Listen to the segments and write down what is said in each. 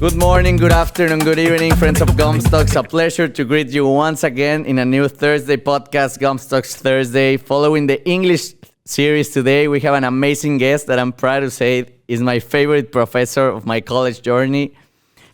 Good morning, good afternoon, good evening, friends of Gomztalkz. A pleasure to greet you once again in a new Thursday podcast, Gomztalkz Thursday. Following the English series today, we have an amazing guest that I'm proud to say is my favorite professor of my college journey.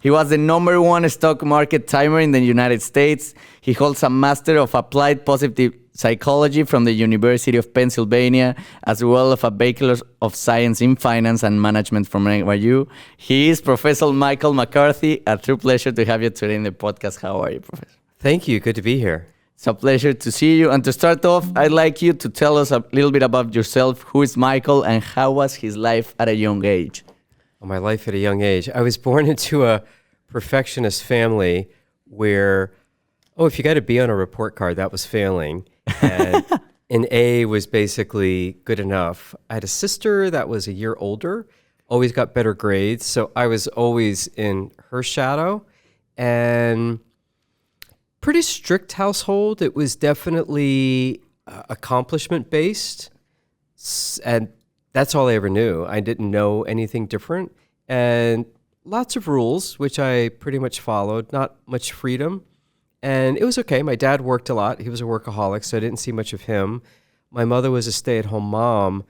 He was the #1 stock market timer in the United States. He holds a Master of Applied Positive Psychology from the University of Pennsylvania, as well as a Bachelor of Science in Finance and Management from NYU. He is Professor Michael McCarthy. A true pleasure to have you today in the podcast. How are you, Professor? Thank you. Good to be here. It's a pleasure to see you. And to start off, I'd like you to tell us a little bit about yourself. Who is Michael and how was his life at a young age? My life at a young age. I was born into a perfectionist family where, if you got a B on a report card, that was failing. And an A was basically good enough. I had a sister that was a year older, always got better grades. So I was always in her shadow. And pretty strict household. It was definitely accomplishment based. And that's all I ever knew. I didn't know anything different. And lots of rules, which I pretty much followed, not much freedom. And it was okay. My dad worked a lot. He was a workaholic, so I didn't see much of him. My mother was a stay-at-home mom,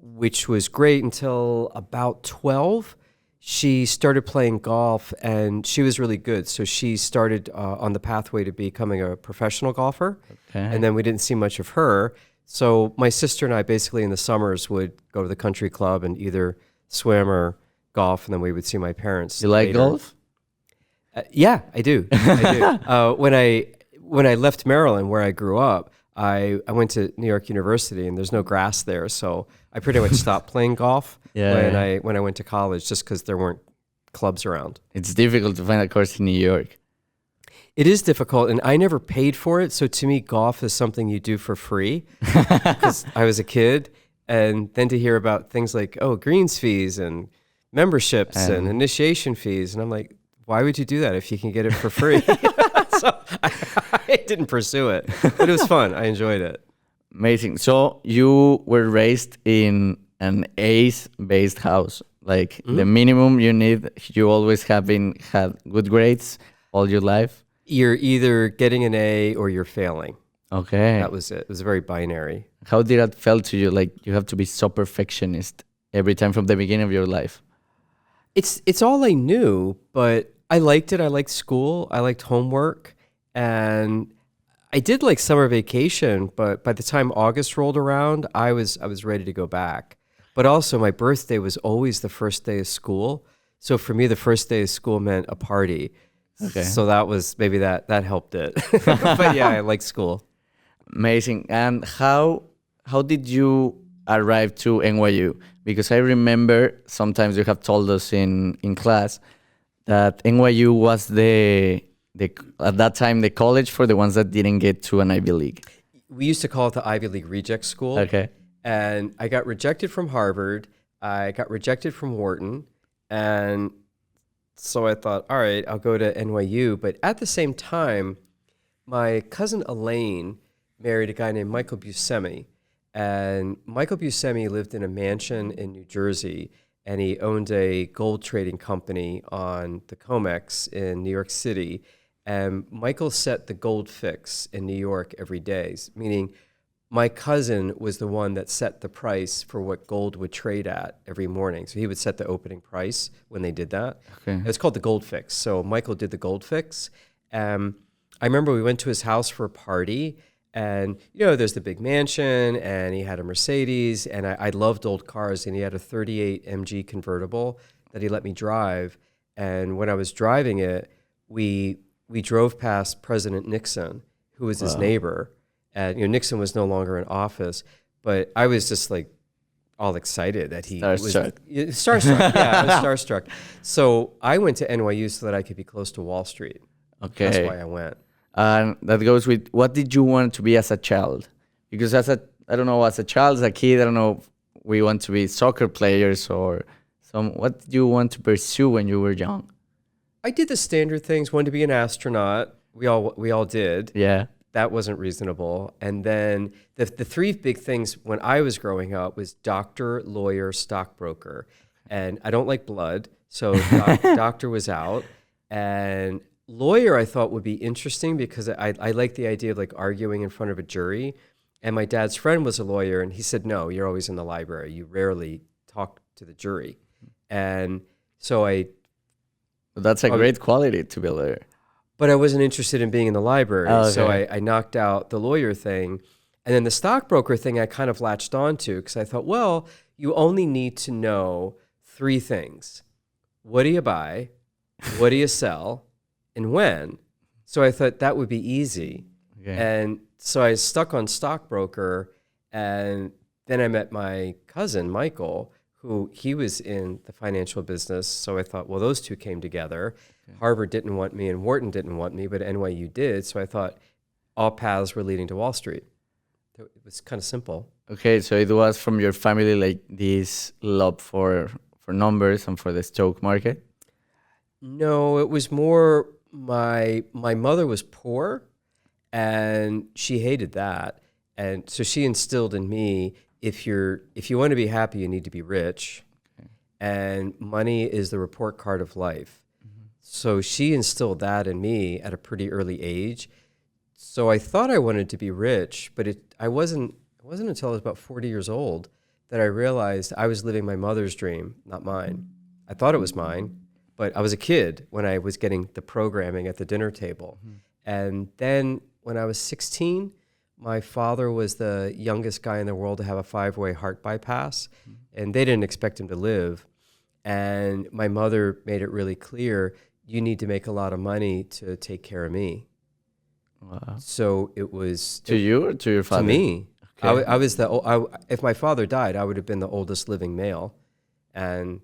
which was great until about 12. She started playing golf, and she was really good. So she started on the pathway to becoming a professional golfer. Okay. And then we didn't see much of her. So my sister and I basically in the summers would go to the country club and either swim or golf, and then we would see my parents. You like later. golf? Yeah, I do. When I left Maryland, where I grew up, I went to New York University, and there's no grass there, so I pretty much stopped playing golf when I went to college, just because there weren't clubs around. It's difficult to find a course in New York. It is difficult, and I never paid for it, so to me, golf is something you do for free, because I was a kid, and then to hear about things like, greens fees and memberships and initiation fees, and I'm like, why would you do that if you can get it for free? So I didn't pursue it, but it was fun. I enjoyed it. Amazing. So you were raised in an A's-based house. Like the minimum you need, you always had good grades all your life? You're either getting an A or you're failing. Okay. That was it. It was very binary. How did that feel to you? Like you have to be so perfectionist every time from the beginning of your life? It's all I knew, but I liked it. I liked school. I liked homework. And I did like summer vacation, but by the time August rolled around, I was ready to go back. But also my birthday was always the first day of school. So for me, the first day of school meant a party. Okay. So maybe that helped it. But yeah, I liked school. Amazing. And how did you arrive to NYU? Because I remember sometimes you have told us in class that NYU was at that time the college for the ones that didn't get to an Ivy League. We used to call it the Ivy League reject school. Okay. And I got rejected from Harvard. I got rejected from Wharton. And so I thought, all right, I'll go to NYU. But at the same time, my cousin Elaine married a guy named Michael Buscemi. And Michael Buscemi lived in a mansion in New Jersey, and he owned a gold trading company on the COMEX in New York City. And Michael set the gold fix in New York every day, meaning my cousin was the one that set the price for what gold would trade at every morning. So he would set the opening price when they did that. Okay. It's called the gold fix. So Michael did the gold fix. I remember we went to his house for a party, and, there's the big mansion, and he had a Mercedes, and I loved old cars, and he had a 38 MG convertible that he let me drive. And when I was driving it, we drove past President Nixon, who was his neighbor. And, Nixon was no longer in office, but I was just like all excited that he Starstruck. was starstruck. Yeah, I was starstruck. So I went to NYU so that I could be close to Wall Street. Okay. That's why I went. And that goes with, what did you want to be as a child? Because as a child, as a kid, I don't know, we want to be soccer players or what did you want to pursue when you were young? I did the standard things, wanted to be an astronaut. We all did. Yeah. That wasn't reasonable. And then the three big things when I was growing up was doctor, lawyer, stockbroker. And I don't like blood, So doctor was out, and lawyer I thought would be interesting because I like the idea of like arguing in front of a jury. And my dad's friend was a lawyer, and he said, no, you're always in the library. You rarely talk to the jury. And so That's a great quality to be a lawyer. but I wasn't interested in being in the library. Oh, okay. So I knocked out the lawyer thing. And then the stockbroker thing I kind of latched onto because I thought, well, you only need to know 3 things. What do you buy? What do you sell? And when? So I thought that would be easy. Okay. And so I stuck on stockbroker, and then I met my cousin, Michael, who he was in the financial business. So I thought, well, those 2 came together. Okay. Harvard didn't want me and Wharton didn't want me, but NYU did. So I thought all paths were leading to Wall Street. It was kind of simple. Okay, so it was from your family, like this love for numbers and for the stock market? No, it was more my mother was poor, and she hated that. And so she instilled in me, if you want to be happy, you need to be rich. Okay. And money is the report card of life. Mm-hmm. So she instilled that in me at a pretty early age. So I thought I wanted to be rich, but it wasn't until I was about 40 years old that I realized I was living my mother's dream, not mine. I thought it was mine, but I was a kid when I was getting the programming at the dinner table. Mm-hmm. And then when I was 16, my father was the youngest guy in the world to have a 5-way heart bypass, and they didn't expect him to live. And my mother made it really clear, you need to make a lot of money to take care of me. Wow. So it was... To you or to your father? To me. Okay. I was if my father died, I would have been the oldest living male. And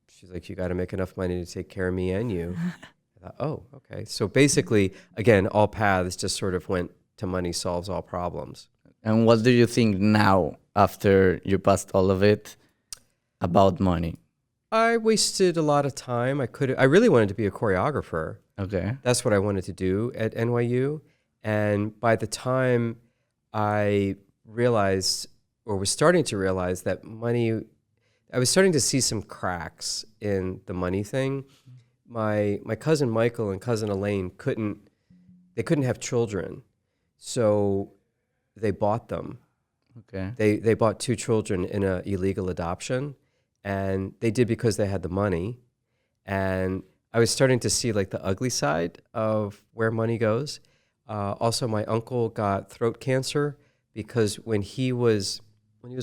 she's like, you got to make enough money to take care of me and you. I thought, oh, okay. So basically, again, all paths just sort of went to money solves all problems. And what do you think now, after you passed all of it, about money? I wasted a lot of time. I really wanted to be a choreographer. Okay. That's what I wanted to do at NYU. And by the time I realized, or was starting to realize that money, I was starting to see some cracks in the money thing. My cousin Michael and cousin Elaine couldn't have children. So they bought them. Okay. They bought 2 children in an illegal adoption, and they did because they had the money. And I was starting to see like the ugly side of where money goes. Also, my uncle got throat cancer because when he was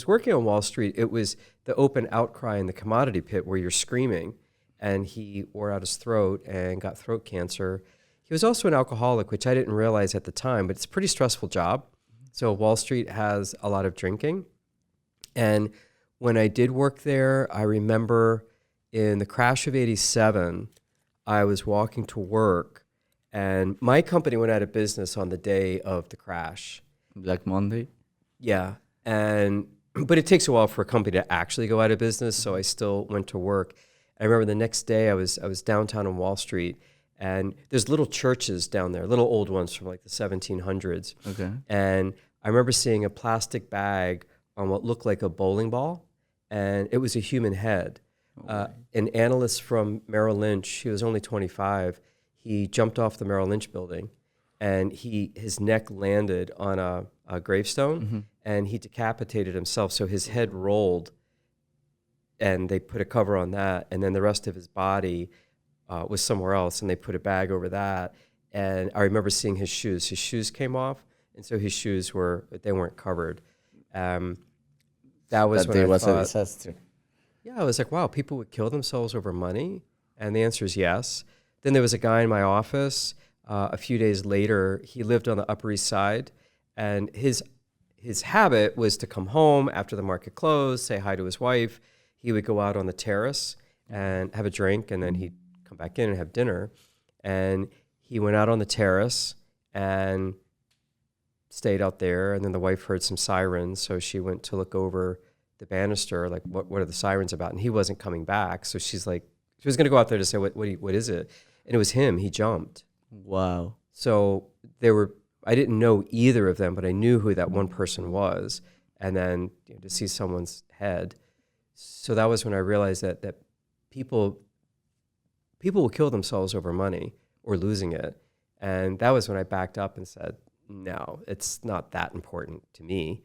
working on Wall Street, it was the open outcry in the commodity pit where you're screaming, and he wore out his throat and got throat cancer. He was also an alcoholic, which I didn't realize at the time, but it's a pretty stressful job. So Wall Street has a lot of drinking. And when I did work there, I remember in the crash of '87, I was walking to work, and my company went out of business on the day of the crash. Black Monday? Yeah. But it takes a while for a company to actually go out of business, so I still went to work. I remember the next day I was downtown on Wall Street, and there's little churches down there, little old ones from like the 1700s. Okay. And I remember seeing a plastic bag on what looked like a bowling ball, and it was a human head. An analyst from Merrill Lynch, he was only 25, he jumped off the Merrill Lynch building, and his neck landed on a gravestone, and he decapitated himself, so his head rolled, and they put a cover on that, and then the rest of his body was somewhere else, and they put a bag over that. And I remember seeing his shoes. His shoes came off, and so his shoes weren't covered. That was when I was thought, a disaster. yeah, I was like, wow, people would kill themselves over money? And the answer is yes. Then there was a guy in my office. A few days later, he lived on the Upper East Side, and his habit was to come home after the market closed, say hi to his wife. He would go out on the terrace and have a drink, and then he'd come back in and have dinner. And he went out on the terrace and stayed out there, and then the wife heard some sirens, so she went to look over the banister, like, what are the sirens about? And he wasn't coming back, so she was going to go out there to say, what is it? And it was him. He jumped. Wow. So I didn't know either of them, but I knew who that one person was. And then to see someone's head. So that was when I realized that people will kill themselves over money or losing it. And that was when I backed up and said, no, it's not that important to me.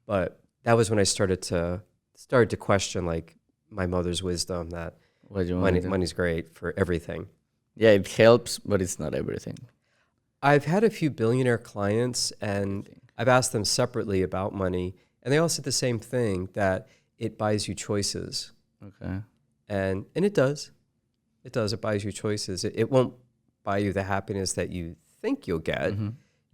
But that was when I started to question like my mother's wisdom that money's great for everything. Yeah, it helps, but it's not everything. I've had a few billionaire clients, and I've asked them separately about money, and they all said the same thing, that it buys you choices. Okay. And it does. It does. It buys you choices. It won't buy you the happiness that you think you'll get. Mm-hmm.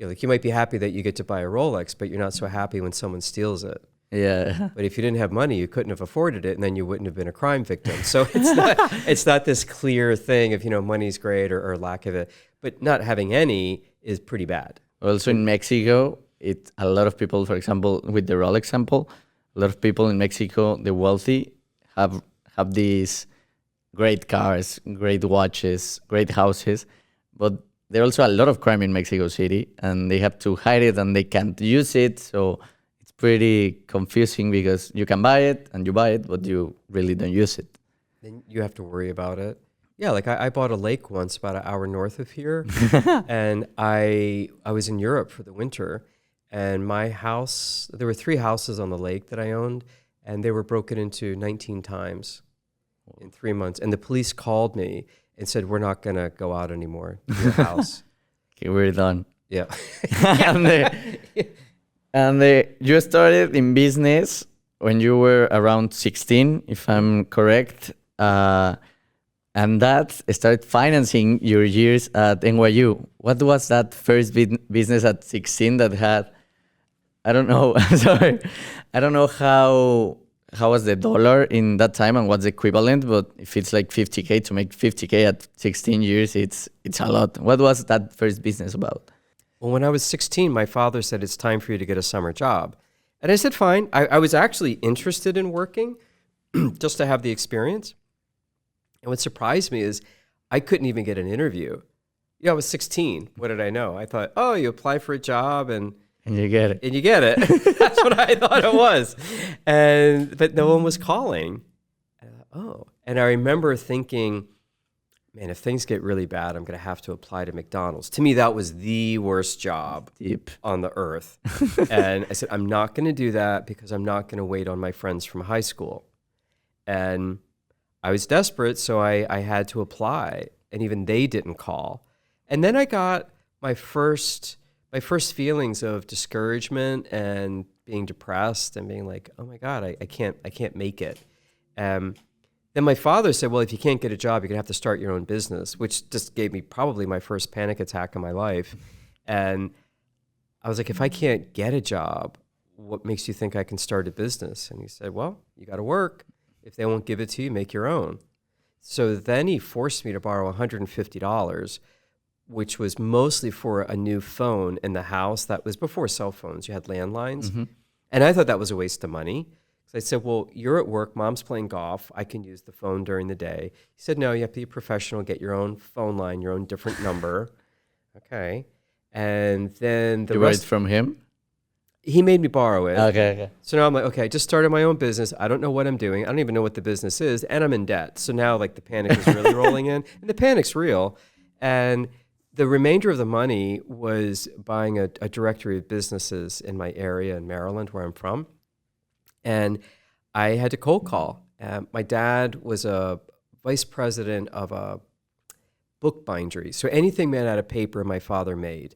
Like you might be happy that you get to buy a Rolex, but you're not so happy when someone steals it. Yeah. But if you didn't have money, you couldn't have afforded it, and then you wouldn't have been a crime victim. So it's not this clear thing of, money's great or lack of it. But not having any is pretty bad. Also in Mexico, a lot of people, for example, with the Rolex example, a lot of people in Mexico, the wealthy, have these great cars, great watches, great houses, but there are also a lot of crime in Mexico City, and they have to hide it and they can't use it. So it's pretty confusing because you can buy it and you buy it, but you really don't use it. Then you have to worry about it. Yeah, like I bought a lake once about an hour north of here, and I was in Europe for the winter, and my house, there were 3 houses on the lake that I owned, and they were broken into 19 times in 3 months. And the police called me and said, we're not going to go out anymore to your house. Okay, we're done. Yeah. and you started in business when you were around 16, if I'm correct. And that started financing your years at NYU. What was that first business at 16 that had, I don't know, sorry, I don't know how was the dollar in that time and what's the equivalent, but if it's like 50K, to make 50K at 16 years, it's a lot. What was that first business about? Well, when I was 16, my father said, it's time for you to get a summer job. And I said, fine. I was actually interested in working just to have the experience. And what surprised me is I couldn't even get an interview. I was 16. What did I know? I thought, oh, you apply for a job and you get it. And you get it. That's what I thought it was. But no one was calling. And I remember thinking, man, if things get really bad, I'm going to have to apply to McDonald's. To me, that was the worst job on the earth. And I said, I'm not going to do that because I'm not going to wait on my friends from high school. And I was desperate, so I had to apply. And even they didn't call. And then I got my first feelings of discouragement and being depressed and being like, oh my God, I can't make it. Then my father said, well, if you can't get a job, you're gonna have to start your own business, which just gave me probably my first panic attack in my life. And I was like, if I can't get a job, what makes you think I can start a business? And he said, well, you gotta work. If they won't give it to you, make your own. So then he forced me to borrow $150, which was mostly for a new phone in the house. That was before cell phones. You had landlines. Mm-hmm. And I thought that was a waste of money. So I said, well, you're at work. Mom's playing golf. I can use the phone during the day. He said, no, you have to be a professional, get your own phone line, your own different number. Okay. And then the rest... You from him? He made me borrow it. Okay. So now I'm like, okay, I just started my own business. I don't know what I'm doing. I don't even know what the business is. And I'm in debt. So now like the panic is really rolling in. And the panic's real. And the remainder of the money was buying a directory of businesses in my area in Maryland, where I'm from. And I had to cold call. My dad was a vice president of a book bindery. So anything made out of paper, my father made.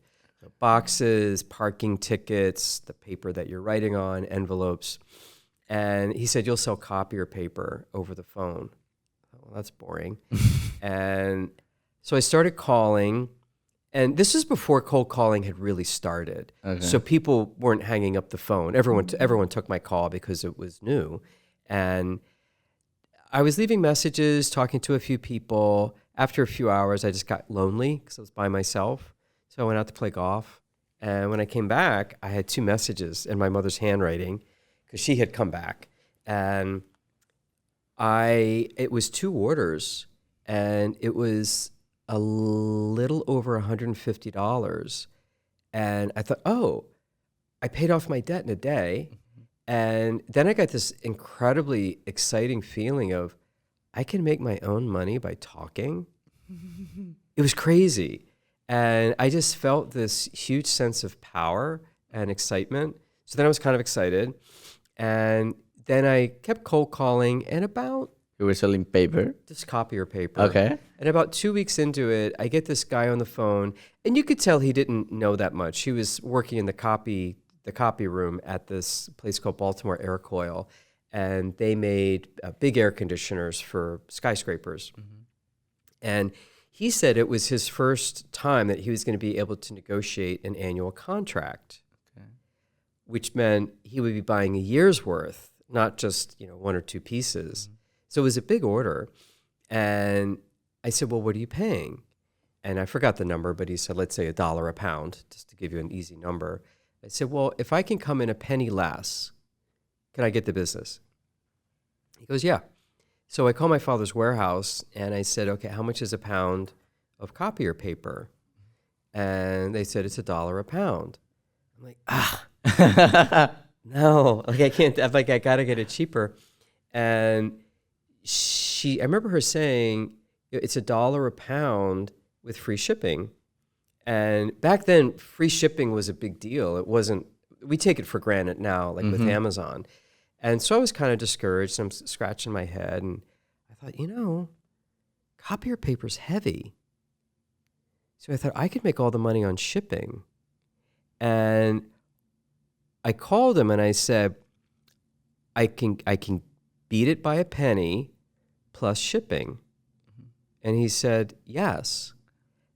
Boxes, parking tickets, the paper that you're writing on, envelopes. And he said, you'll sell copier paper over the phone. Well, that's boring. And so I started calling. And this is before cold calling had really started. Okay. So people weren't hanging up the phone. Everyone took my call because it was new. And I was leaving messages, talking to a few people. After a few hours, I just got lonely because I was by myself. So I went out to play golf. And when I came back, I had 2 messages in my mother's handwriting because she had come back. And it was 2 orders. And it was a little over $150. And I thought, oh, I paid off my debt in a day. And then I got this incredibly exciting feeling of, I can make my own money by talking. It was crazy. And I just felt this huge sense of power and excitement. So then I was kind of excited. And then I kept cold calling, and You were selling paper? just copier paper. Okay. And about 2 weeks into it, I get this guy on the phone, and you could tell he didn't know that much. He was working in the copy room at this place called Baltimore Air Coil, and they made big air conditioners for skyscrapers. And he said it was his first time that he was going to be able to negotiate an annual contract, which meant he would be buying a year's worth, not just, one or two pieces. So it was a big order. And I said, well, what are you paying? And I forgot the number, but he said, let's say $1 a pound, just to give you an easy number. I said, well, if I can come in a penny less, can I get the business? He goes, yeah. So I called my father's warehouse and I said, okay, how much is a pound of copier paper? And they said, it's $1 a pound. I'm like, no, like I can't, I'm like, I gotta get it cheaper. And I remember her saying, it's $1 a pound with free shipping. And back then, free shipping was a big deal. It wasn't, we take it for granted now, like with Amazon. And so I was kind of discouraged. I'm scratching my head. And I thought, copier paper's heavy. So I thought I could make all the money on shipping. And I called him and I said, I can beat it by a penny plus shipping. And he said, yes.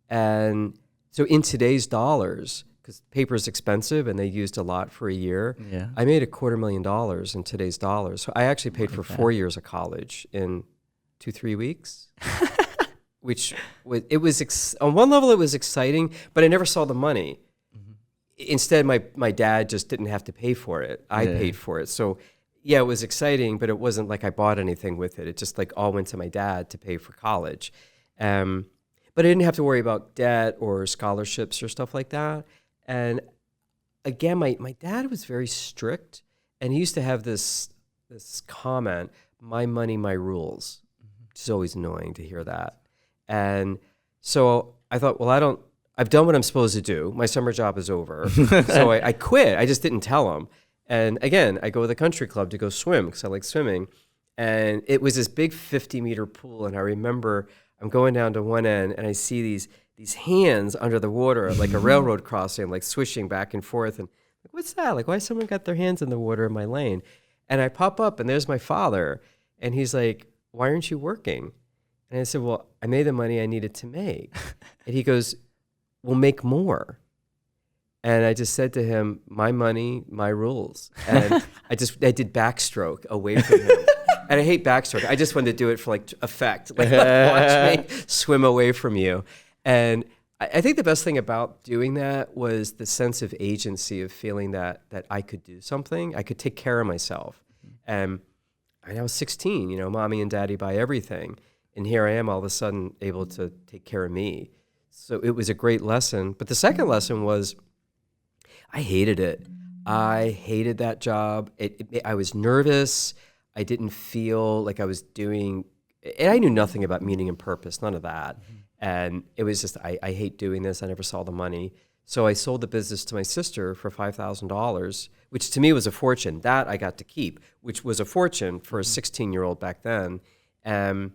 And so in today's dollars, because paper is expensive and they used a lot for a year, I made $250,000 in today's dollars. So I actually paid for 4 years of college in 2-3 weeks, which was, on one level it was exciting, but I never saw the money. Instead, my dad just didn't have to pay for it. I paid for it. So yeah, it was exciting, but it wasn't like I bought anything with it. It just like all went to my dad to pay for college. But I didn't have to worry about debt or scholarships or stuff like that. And again, my dad was very strict, and he used to have this comment, my money, my rules. It's always annoying to hear that. And so I thought, well, I've done what I'm supposed to do. My summer job is over. So I quit. I just didn't tell him. And again, I go to the country club to go swim because I like swimming. And it was this big 50-meter pool. And I remember I'm going down to one end and I see these hands under the water, like a railroad crossing, like swishing back and forth. And like, what's that? Like, why someone got their hands in the water in my lane? And I pop up and there's my father. And he's like, why aren't you working? And I said, well, I made the money I needed to make. And he goes, well, make more. And I just said to him, my money, my rules. And I did backstroke away from him. And I hate backstroke. I just wanted to do it for like effect. Like, watch me swim away from you. And I think the best thing about doing that was the sense of agency of feeling that I could do something. I could take care of myself. And I was 16, mommy and daddy buy everything. And here I am all of a sudden able to take care of me. So it was a great lesson. But the second lesson was I hated it. I hated that job. I was nervous. I didn't feel like I was doing, and I knew nothing about meaning and purpose, none of that. And it was just, I hate doing this. I never saw the money. So I sold the business to my sister for $5,000, which to me was a fortune. That I got to keep, which was a fortune for a 16-year-old back then. And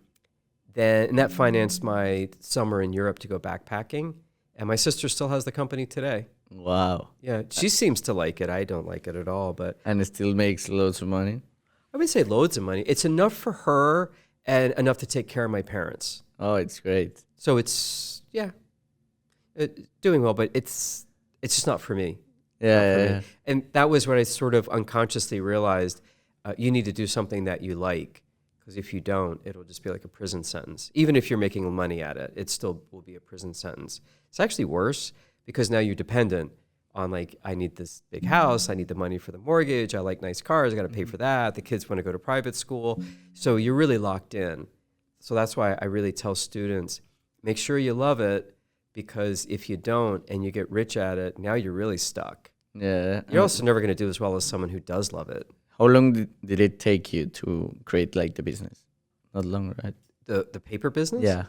that financed my summer in Europe to go backpacking. And my sister still has the company today. Wow. Yeah, she seems to like it. I don't like it at all. And it still makes loads of money? I would say loads of money. It's enough for her and enough to take care of my parents. Oh, it's great. So it's, doing well, but it's just not for me. Yeah. And that was when I sort of unconsciously realized you need to do something that you like. Because if you don't, it'll just be like a prison sentence. Even if you're making money at it, it still will be a prison sentence. It's actually worse because now you're dependent on like, I need this big house, I need the money for the mortgage, I like nice cars, I got to pay for that. The kids want to go to private school. So you're really locked in. So that's why I really tell students, make sure you love it, because if you don't and you get rich at it, now you're really stuck. Yeah. You're also never going to do as well as someone who does love it. How long did it take you to create like the business? Not long, right? The paper business? Yeah.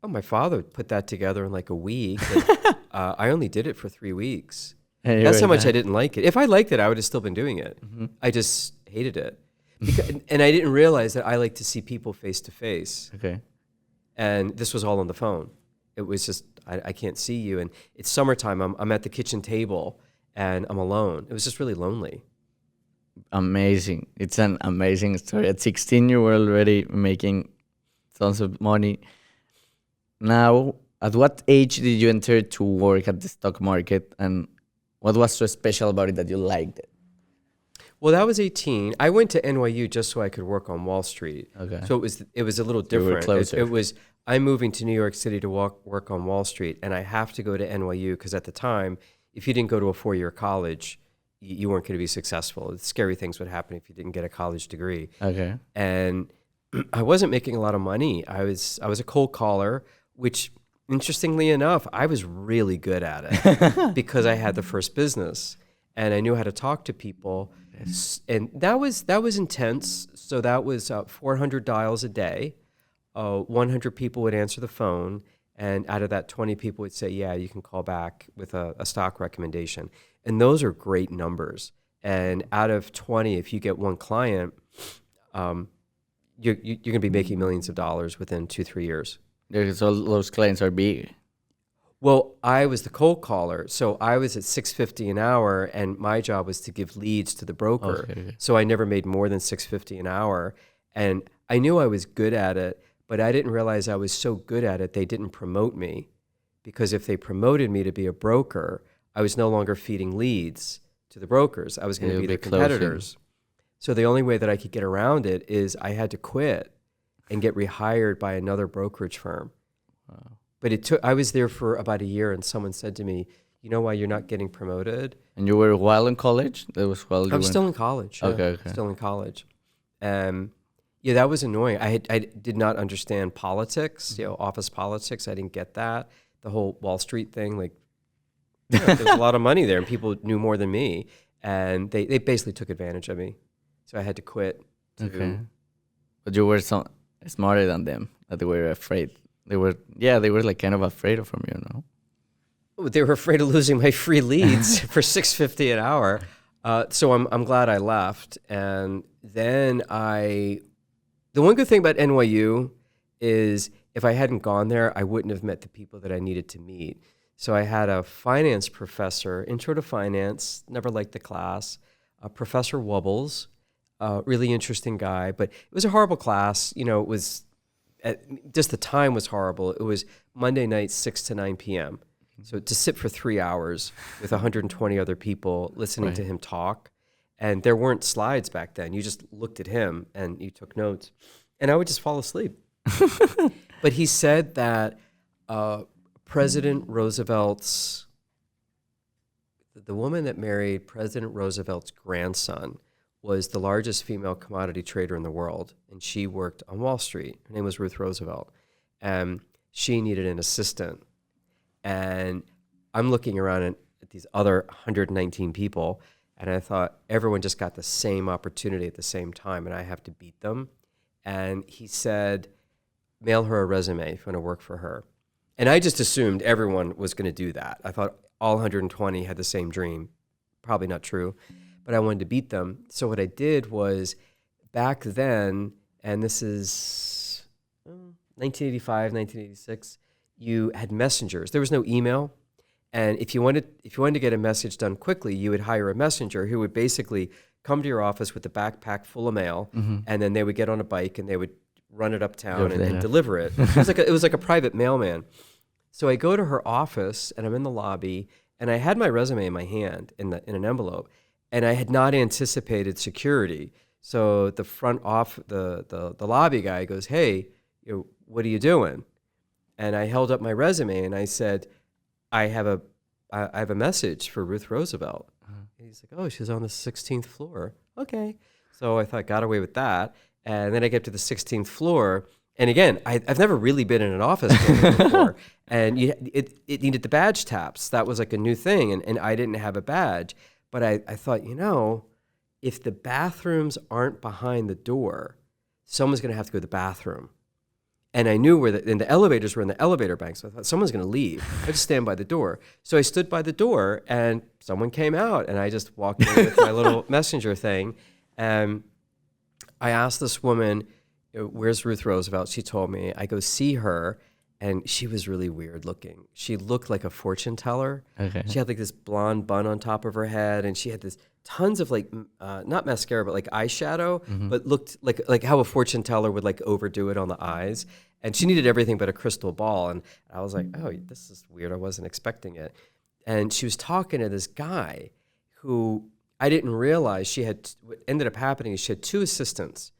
Oh, my father put that together in like a week. And, I only did it for 3 weeks. And you That's were how much I done. didn't like it. If I liked it, I would have still been doing it. I just hated it. And I didn't realize that I like to see people face to face. Okay. And this was all on the phone. It was just, I can't see you. And it's summertime. I'm at the kitchen table and I'm alone. It was just really lonely. Amazing. It's an amazing story. At 16, you were already making tons of money. Now, at what age did you enter to work at the stock market, and what was so special about it that you liked it? Well, that was 18. I went to NYU just so I could work on Wall Street. Okay. So it was a little You were different. closer. It was, I'm moving to New York City to work on Wall Street, and I have to go to NYU because at the time, if you didn't go to a 4-year college, you weren't going to be successful. Scary things would happen if you didn't get a college degree. Okay. And I wasn't making a lot of money. I was a cold caller, which interestingly enough, I was really good at it because I had the first business and I knew how to talk to people. And that was intense. So that was 400 dials a day. 100 people would answer the phone. And out of that, 20 people would say, yeah, you can call back with a stock recommendation. And those are great numbers. And out of 20, if you get one client, you're going to be making millions of dollars within 2-3 years. Because all those clients are big. Well, I was the cold caller, so I was at $6.50 an hour, and my job was to give leads to the broker. Okay. So I never made more than $6.50 an hour, and I knew I was good at it, but I didn't realize I was so good at it they didn't promote me, because if they promoted me to be a broker, I was no longer feeding leads to the brokers. I was going to be their competitors. So the only way that I could get around it is I had to quit and get rehired by another brokerage firm. Wow. But I was there for about a year, and someone said to me, you know why you're not getting promoted? And you were while in college? That was while you I was went... still in college. Yeah. Okay. Still in college. Yeah, that was annoying. I did not understand politics, office politics. I didn't get that. The whole Wall Street thing, like, there's a lot of money there, and people knew more than me. And they basically took advantage of me. So I had to quit. Okay. But you were smarter than them, that they were afraid. They were like kind of afraid of from you, no? They were afraid of losing my free leads for $6.50 an hour. So I'm glad I left. And then the one good thing about NYU is if I hadn't gone there, I wouldn't have met the people that I needed to meet. So I had a finance professor, intro to finance, never liked the class, Professor Wubbles, really interesting guy, but it was a horrible class. It was, just the time was horrible. It was Monday night, 6 to 9 p.m. So to sit for 3 hours with 120 other people listening to him talk, and there weren't slides back then. You just looked at him and you took notes, and I would just fall asleep. But he said that President Roosevelt's, the woman that married President Roosevelt's grandson was the largest female commodity trader in the world, and she worked on Wall Street. Her name was Ruth Roosevelt, and she needed an assistant. And I'm looking around at these other 119 people, and I thought everyone just got the same opportunity at the same time, and I have to beat them. And he said, mail her a resume if you want to work for her. And I just assumed everyone was going to do that. I thought all 120 had the same dream. Probably not true, but I wanted to beat them. So what I did was, back then, and this is 1985, 1986, you had messengers. There was no email. And if you wanted to get a message done quickly, you would hire a messenger who would basically come to your office with a backpack full of mail, and then they would get on a bike and they would run it uptown and deliver it. It was like a private mailman. So I go to her office and I'm in the lobby, and I had my resume in my hand in an envelope, and I had not anticipated security. So the the lobby guy goes, "Hey, what are you doing?" And I held up my resume and I said, I have a message for Ruth Roosevelt. And he's like, "Oh, she's on the 16th floor." Okay. So I thought, got away with that. And then I get to the 16th floor. And again, I've never really been in an office building before. And it needed the badge taps. That was like a new thing. And I didn't have a badge. But I thought, if the bathrooms aren't behind the door, someone's going to have to go to the bathroom. And I knew and the elevators were in the elevator bank. So I thought someone's going to leave. I had to stand by the door. So I stood by the door and someone came out and I just walked in with my little messenger thing. And I asked this woman, where's Ruth Roosevelt? She told me. I go see her and she was really weird looking. She looked like a fortune teller. Okay. She had like this blonde bun on top of her head and she had this tons of like, not mascara, but like eyeshadow, but looked like how a fortune teller would like overdo it on the eyes. And she needed everything but a crystal ball. And I was like, oh, this is weird. I wasn't expecting it. And she was talking to this guy who I didn't realize what ended up happening is she had 2 assistants.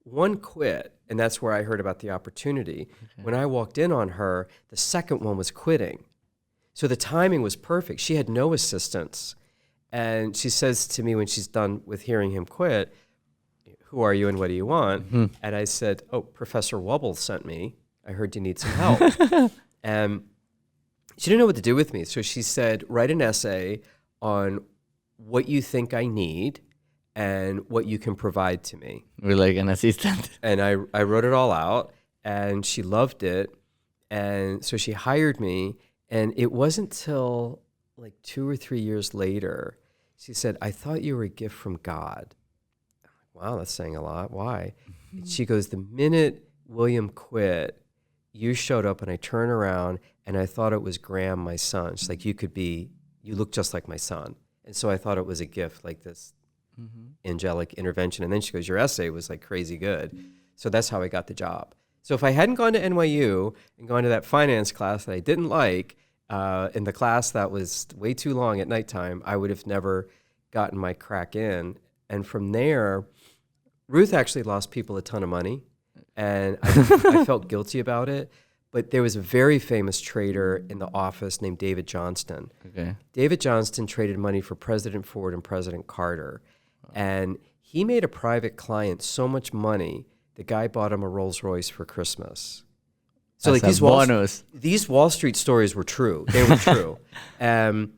One quit, and that's where I heard about the opportunity. Okay. When I walked in on her, the second one was quitting. So the timing was perfect. She had no assistants. And she says to me when she's done with hearing him quit, who are you and what do you want? Mm-hmm. And I said, oh, Professor Wubble sent me. I heard you need some help. And she didn't know what to do with me. So she said, write an essay on what you think I need and what you can provide to me. We're like an assistant. And I wrote it all out and she loved it. And so she hired me. And it wasn't till like 2 or 3 years later, she said, I thought you were a gift from God. Wow, that's saying a lot. Why? Mm-hmm. She goes, the minute William quit, you showed up and I turned around and I thought it was Graham, my son. She's like, you look just like my son. And so I thought it was a gift, like this angelic intervention. And then she goes, your essay was like crazy good. So that's how I got the job. So if I hadn't gone to NYU and gone to that finance class that I didn't like, in the class that was way too long at nighttime, I would have never gotten my crack in. And from there, Ruth actually lost people a ton of money. And I felt guilty about it. But there was a very famous trader in the office named David Johnston. Okay. David Johnston traded money for President Ford and President Carter. And he made a private client so much money, the guy bought him a Rolls Royce for Christmas. So that's like these Wall Street stories were true. They were true. And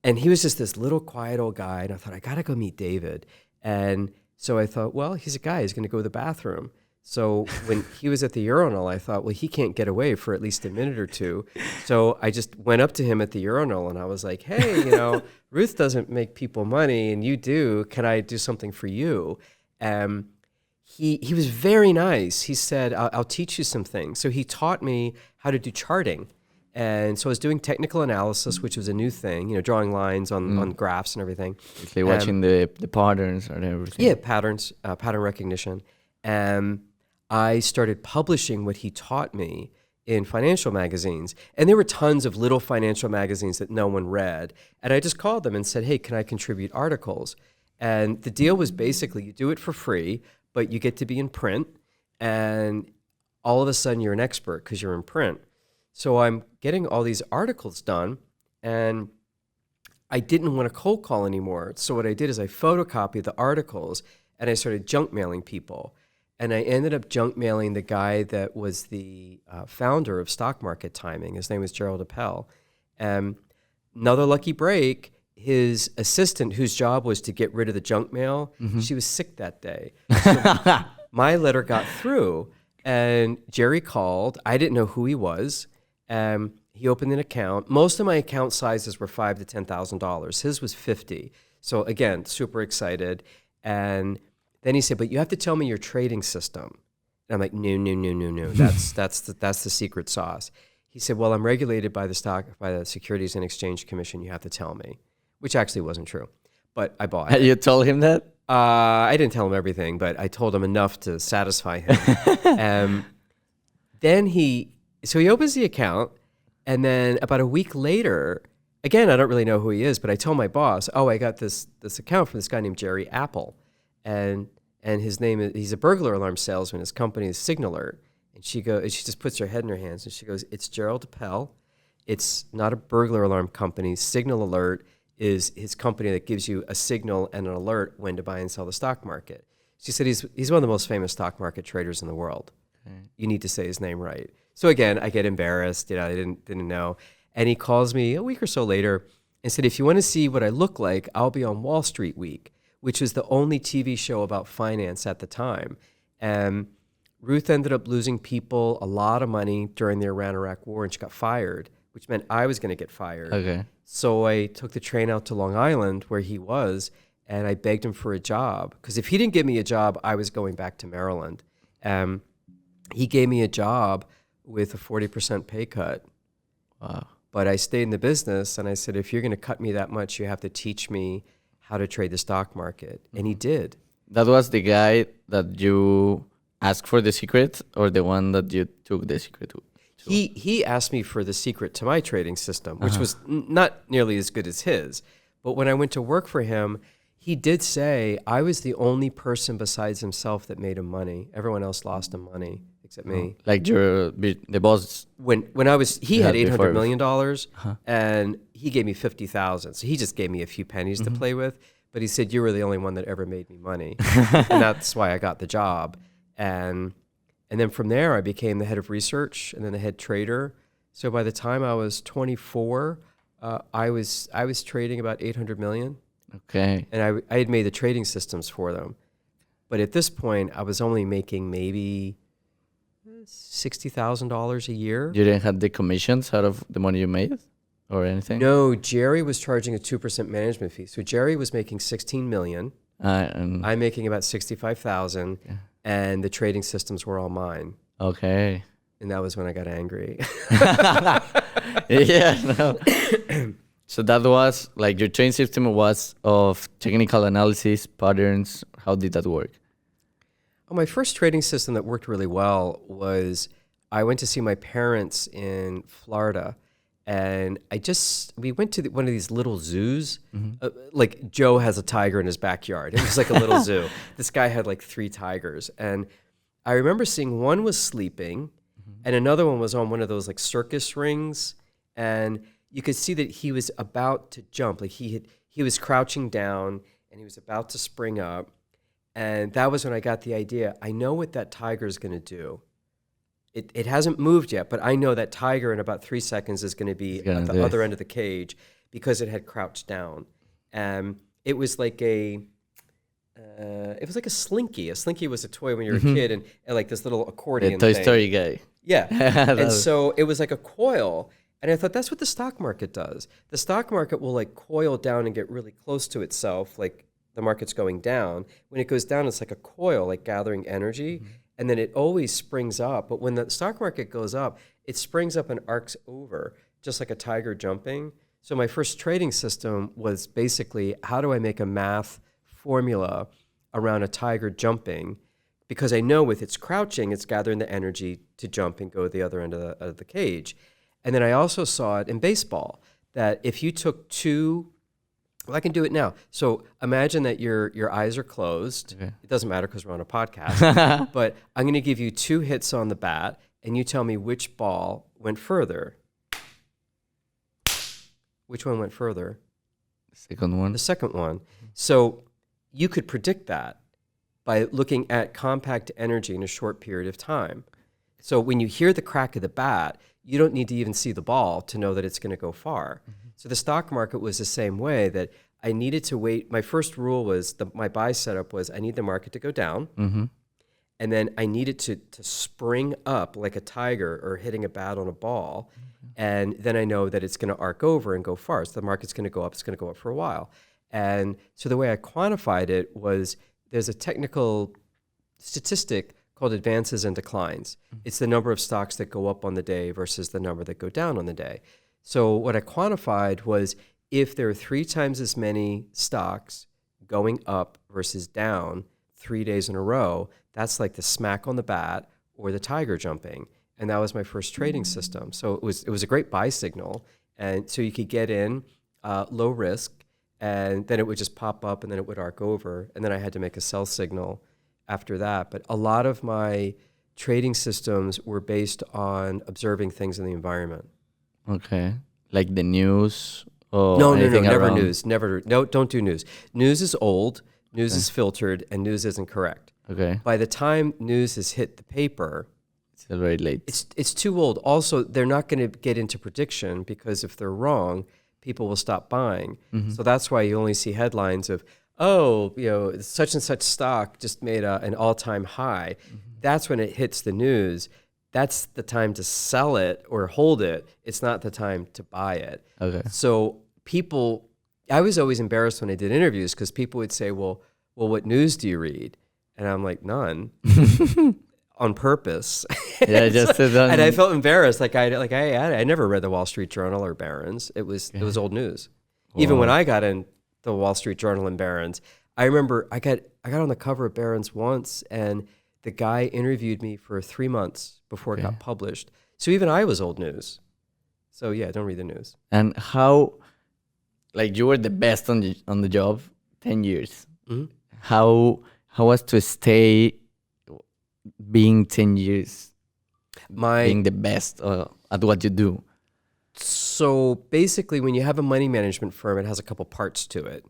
he was just this little quiet old guy. And I thought, I got to go meet David. And so I thought, well, he's a guy. He's going to go to the bathroom. So when he was at the urinal, I thought, well, he can't get away for at least a minute or two. So I just went up to him at the urinal and I was like, hey, Ruth doesn't make people money and you do. Can I do something for you? He was very nice. He said, I'll teach you some things. So he taught me how to do charting. And so I was doing technical analysis, which was a new thing, drawing lines on graphs and everything. Basically watching the patterns and everything. Yeah, patterns, pattern recognition. And I started publishing what he taught me in financial magazines. And there were tons of little financial magazines that no one read. And I just called them and said, hey, can I contribute articles? And the deal was basically you do it for free, but you get to be in print. And all of a sudden you're an expert because you're in print. So I'm getting all these articles done. And I didn't want to cold call anymore. So what I did is I photocopied the articles and I started junk mailing people. And I ended up junk mailing the guy that was the founder of Stock Market Timing. His name was Gerald Appel. Another lucky break, his assistant, whose job was to get rid of the junk mail, she was sick that day. So my letter got through, and Jerry called. I didn't know who he was. He opened an account. Most of my account sizes were $5,000 to $10,000. His was $50,000. So again, super excited. And then he said, but you have to tell me your trading system. And I'm like, no. That's the secret sauce. He said, well, I'm regulated by the Securities and Exchange Commission. You have to tell me, which actually wasn't true, but I bought it. You told him that? I didn't tell him everything, but I told him enough to satisfy him. Then he opens the account, and then about a week later, again, I don't really know who he is, but I told my boss, oh, I got this account from this guy named Jerry Apple. And his name is, he's a burglar alarm salesman. His company is Signal Alert. And she just puts her head in her hands and she goes, it's Gerald Appel. It's not a burglar alarm company. Signal Alert is his company that gives you a signal and an alert when to buy and sell the stock market. She said, he's one of the most famous stock market traders in the world. Okay. You need to say his name right. So again, I get embarrassed. I didn't know. And he calls me a week or so later and said, if you want to see what I look like, I'll be on Wall Street Week, which was the only TV show about finance at the time. And Ruth ended up losing people a lot of money during the Iran-Iraq war, and she got fired, which meant I was going to get fired. Okay. So I took the train out to Long Island where he was, and I begged him for a job. Because if he didn't give me a job, I was going back to Maryland. He gave me a job with a 40% pay cut. Wow. But I stayed in the business, and I said, if you're going to cut me that much, you have to teach me how to trade the stock market. And he did. That was the guy that you asked for the secret, or the one that you took the secret to? He asked me for the secret to my trading system, which was not nearly as good as his. But when I went to work for him, he did say I was the only person besides himself that made him money. Everyone else lost him money except me. Like the boss. When I was, he had $800 million, and he gave me 50,000. So he just gave me a few pennies to play with. But he said, you were the only one that ever made me money. And that's why I got the job. And then from there, I became the head of research and then the head trader. So by the time I was 24, I was trading about 800 million. Okay. And I had made the trading systems for them. But at this point, I was only making maybe $60,000 a year. You didn't have the commissions out of the money you made or anything? No, Jerry was charging a 2% management fee. So Jerry was making 16 million. And I'm making about 65,000. Yeah. And the trading systems were all mine. Okay. And that was when I got angry. Yeah. No. So that was like your trading system was of technical analysis, patterns. How did that work? Oh, my first trading system that worked really well was I went to see my parents in Florida. And we went to one of these little zoos. Like Joe has a tiger in his backyard. It was like a little zoo. This guy had like 3 tigers. And I remember seeing one was sleeping and another one was on one of those like circus rings. And you could see that he was about to jump. Like he was crouching down and he was about to spring up. And that was when I got the idea. I know what that tiger is going to do. It hasn't moved yet, but I know that tiger in about 3 seconds is going to be at the other end of the cage because it had crouched down. It was like a slinky. A slinky was a toy when you were a kid, and like this little accordion The Toy thing. Story guy. Yeah, and so it was like a coil, and I thought that's what the stock market does. The stock market will like coil down and get really close to itself, like the market's going down. When it goes down, it's like a coil, like gathering energy. And then it always springs up. But when the stock market goes up, it springs up and arcs over, just like a tiger jumping. So my first trading system was basically, how do I make a math formula around a tiger jumping? Because I know with its crouching, it's gathering the energy to jump and go to the other end of the cage. And then I also saw it in baseball, that if you took well, I can do it now. So imagine that your eyes are closed. Okay. It doesn't matter because we're on a podcast. But I'm going to give you 2 hits on the bat, and you tell me which ball went further. Which one went further? The second one. The second one. So you could predict that by looking at compact energy in a short period of time. So when you hear the crack of the bat, you don't need to even see the ball to know that it's going to go far. So the stock market was the same way, that I needed to wait. My first rule was, my buy setup was, I need the market to go down. And then I needed to spring up like a tiger or hitting a bat on a ball. And then I know that it's going to arc over and go far. So the market's going to go up. It's going to go up for a while. And so the way I quantified it was, there's a technical statistic called advances and declines. It's the number of stocks that go up on the day versus the number that go down on the day. So what I quantified was, if there are 3 times as many stocks going up versus down 3 days in a row, that's like the smack on the bat or the tiger jumping. And that was my first trading system. So it was a great buy signal. And so you could get in low risk, and then it would just pop up and then it would arc over. And then I had to make a sell signal after that. But a lot of my trading systems were based on observing things in the environment. Okay. Like the news or No, anything never around? news. Never. No, don't do news. News is old, news is filtered, and news isn't correct. Okay. By the time news has hit the paper, It's very late. it's too old. Also, they're not going to get into prediction, because if they're wrong, people will stop buying. So that's why you only see headlines of, such and such stock just made an all-time high. that's when it hits the news. That's the time to sell it or hold it. It's not the time to buy it. Okay. So I was always embarrassed when I did interviews because people would say, well, what news do you read? And I'm like, none. On purpose. Yeah, just and I felt embarrassed. I never read the Wall Street Journal or Barron's. It was old news. Wow. Even when I got in the Wall Street Journal and Barron's, I remember I got on the cover of Barron's once, and the guy interviewed me for 3 months before it got published. So even I was old news. So yeah, don't read the news. And how, like, you were the best on the job 10 years. Mm-hmm. How was to stay being 10 years, being the best at what you do? So basically, when you have a money management firm, it has a couple parts to it.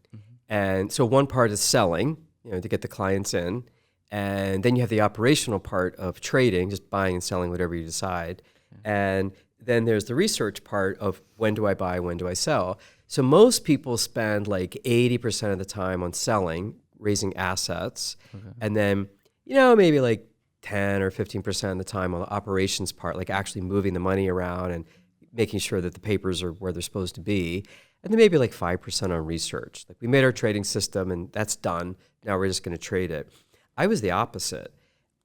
And so one part is selling, to get the clients in. And then you have the operational part of trading, just buying and selling whatever you decide. And then there's the research part of when do I buy, when do I sell. So most people spend like 80% of the time on selling, raising assets. And then, maybe like 10 or 15% of the time on the operations part, like actually moving the money around and making sure that the papers are where they're supposed to be. And then maybe like 5% on research. Like we made our trading system and that's done. Now we're just going to trade it. I was the opposite.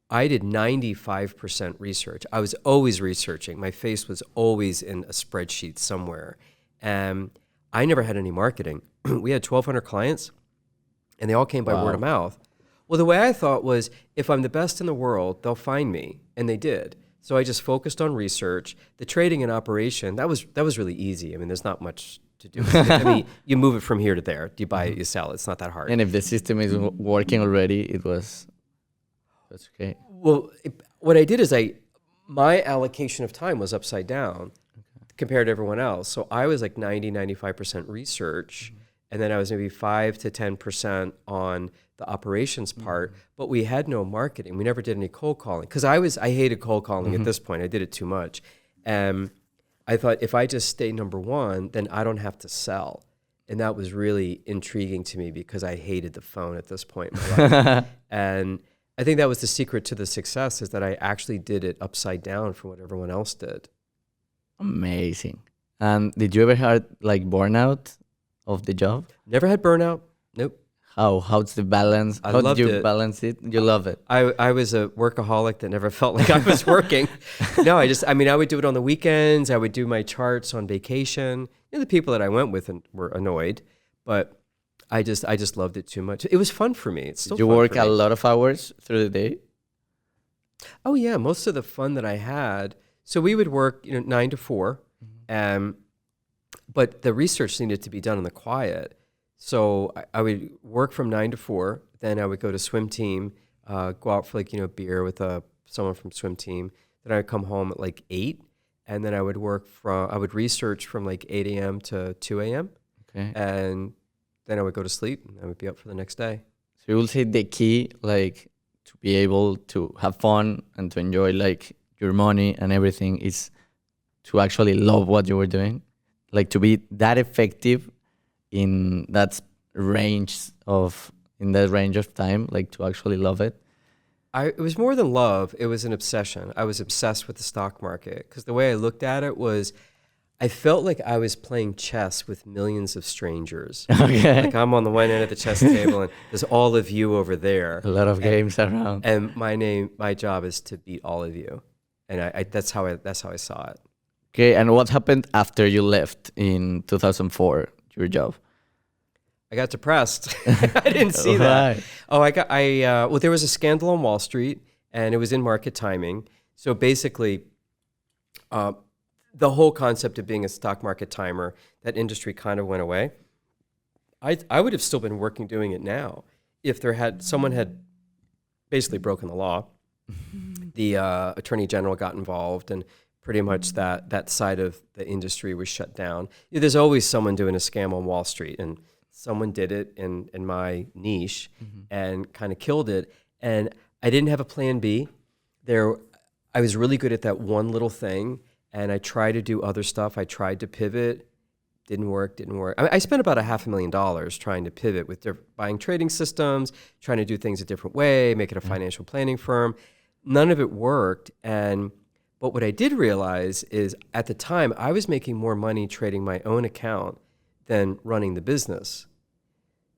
I did 95% research. I was always researching. My face was always in a spreadsheet somewhere. And I never had any marketing. We had 1,200 clients and they all came by word of mouth. Well, the way I thought was, if I'm the best in the world, they'll find me. And they did. So I just focused on research. The trading and operation, that was really easy. I mean, there's not much to do. I mean, you move it from here to there. You buy it, you sell it. It's not that hard. And if the system is working already, that's okay. Well, what I did is my allocation of time was upside down compared to everyone else. So I was like 95% research. And then I was maybe 5 to 10% on the operations part, but we had no marketing. We never did any cold calling because I hated cold calling at this point. I did it too much. I thought if I just stay number one, then I don't have to sell. And that was really intriguing to me because I hated the phone at this point in my life. And I think that was the secret to the success, is that I actually did it upside down from what everyone else did. Amazing. And did you ever have like burnout of the job? Never had burnout. Nope. How's the balance? How did you balance it? You love it. I was a workaholic that never felt like I was working. No, I would do it on the weekends. I would do my charts on vacation. The people that I went with were annoyed, but I just loved it too much. It was fun for me. It's still fun. You work a lot of hours through the day? Oh yeah, most of the fun that I had. So we would work, 9 to 4, but the research needed to be done in the quiet. So I would work from 9 to 4. Then I would go to swim team, go out for beer with someone from swim team. Then I would come home at like 8, and then I would research from like 8 a.m. to 2 a.m. Okay. And then I would go to sleep and I would be up for the next day. So you will say the key, like, to be able to have fun and to enjoy like your money and everything, is to actually love what you were doing, like to be that effective in that range of time, like to actually love it. It was more than love. It was an obsession. I was obsessed with the stock market because the way I looked at it was, I felt like I was playing chess with millions of strangers. Okay. Like I'm on the one end of the chess table and there's all of you over there. A lot of games around. And my job is to beat all of you. And that's how I saw it. Okay, and what happened after you left in 2004, your job? I got depressed. I didn't see that. Oh, well, there was a scandal on Wall Street and it was in market timing. So basically, the whole concept of being a stock market timer, that industry kind of went away. I would have still been doing it now if someone had basically broken the law. The attorney general got involved and pretty much that side of the industry was shut down. There's always someone doing a scam on Wall Street, and someone did it in my niche and kind of killed it. And I didn't have a plan B. I was really good at that one little thing, and I tried to do other stuff. I tried to pivot. Didn't work. I spent about $500,000 trying to pivot with buying trading systems, trying to do things a different way, make it a financial planning firm. none of it worked. But what I did realize is at the time, I was making more money trading my own account than running the business.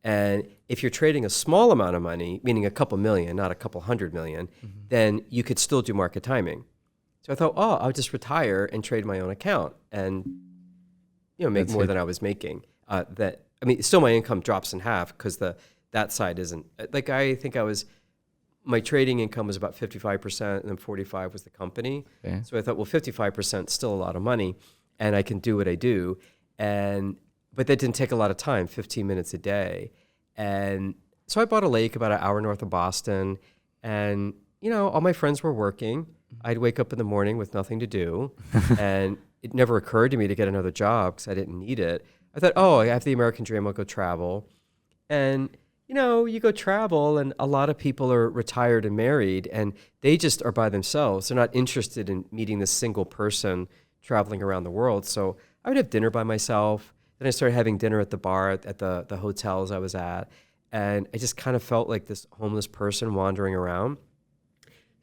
And if you're trading a small amount of money, meaning a couple million, not a couple $100 million, then you could still do market timing. So I thought, I'll just retire and trade my own account and make more than I was making. Still my income drops in half because that side isn't like I think my trading income was about 55% and then 45 was the company. Okay. So I thought, 55% is still a lot of money and I can do what I do. But that didn't take a lot of time, 15 minutes a day. And so I bought a lake about an hour north of Boston and, all my friends were working. I'd wake up in the morning with nothing to do. And it never occurred to me to get another job because I didn't need it. I thought, I have the American dream, I'll go travel. And, you go travel and a lot of people are retired and married and they just are by themselves. They're not interested in meeting this single person traveling around the world. So I would have dinner by myself. Then I started having dinner at the bar at the hotels I was at. And I just kind of felt like this homeless person wandering around.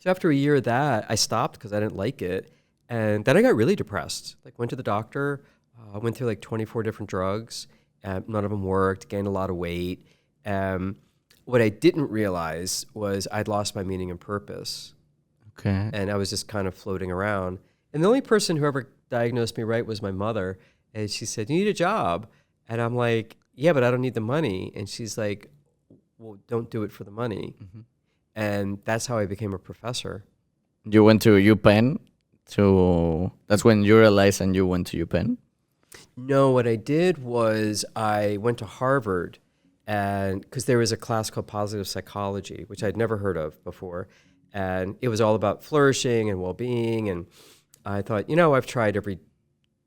So after a year of that, I stopped because I didn't like it. And then I got really depressed. Went to the doctor, went through 24 different drugs. None of them worked, gained a lot of weight. What I didn't realize was I'd lost my meaning and purpose. Okay. And I was just kind of floating around. And the only person who ever diagnosed me right was my mother. And she said, "You need a job." And I'm like, "Yeah, but I don't need the money." And she's like, "Well, don't do it for the money." Mm-hmm. And that's how I became a professor. You went to UPenn? That's when you realized and you went to UPenn? No, what I did was I went to Harvard and because there was a class called positive psychology, which I'd never heard of before. And it was all about flourishing and well-being. And I thought, I've tried every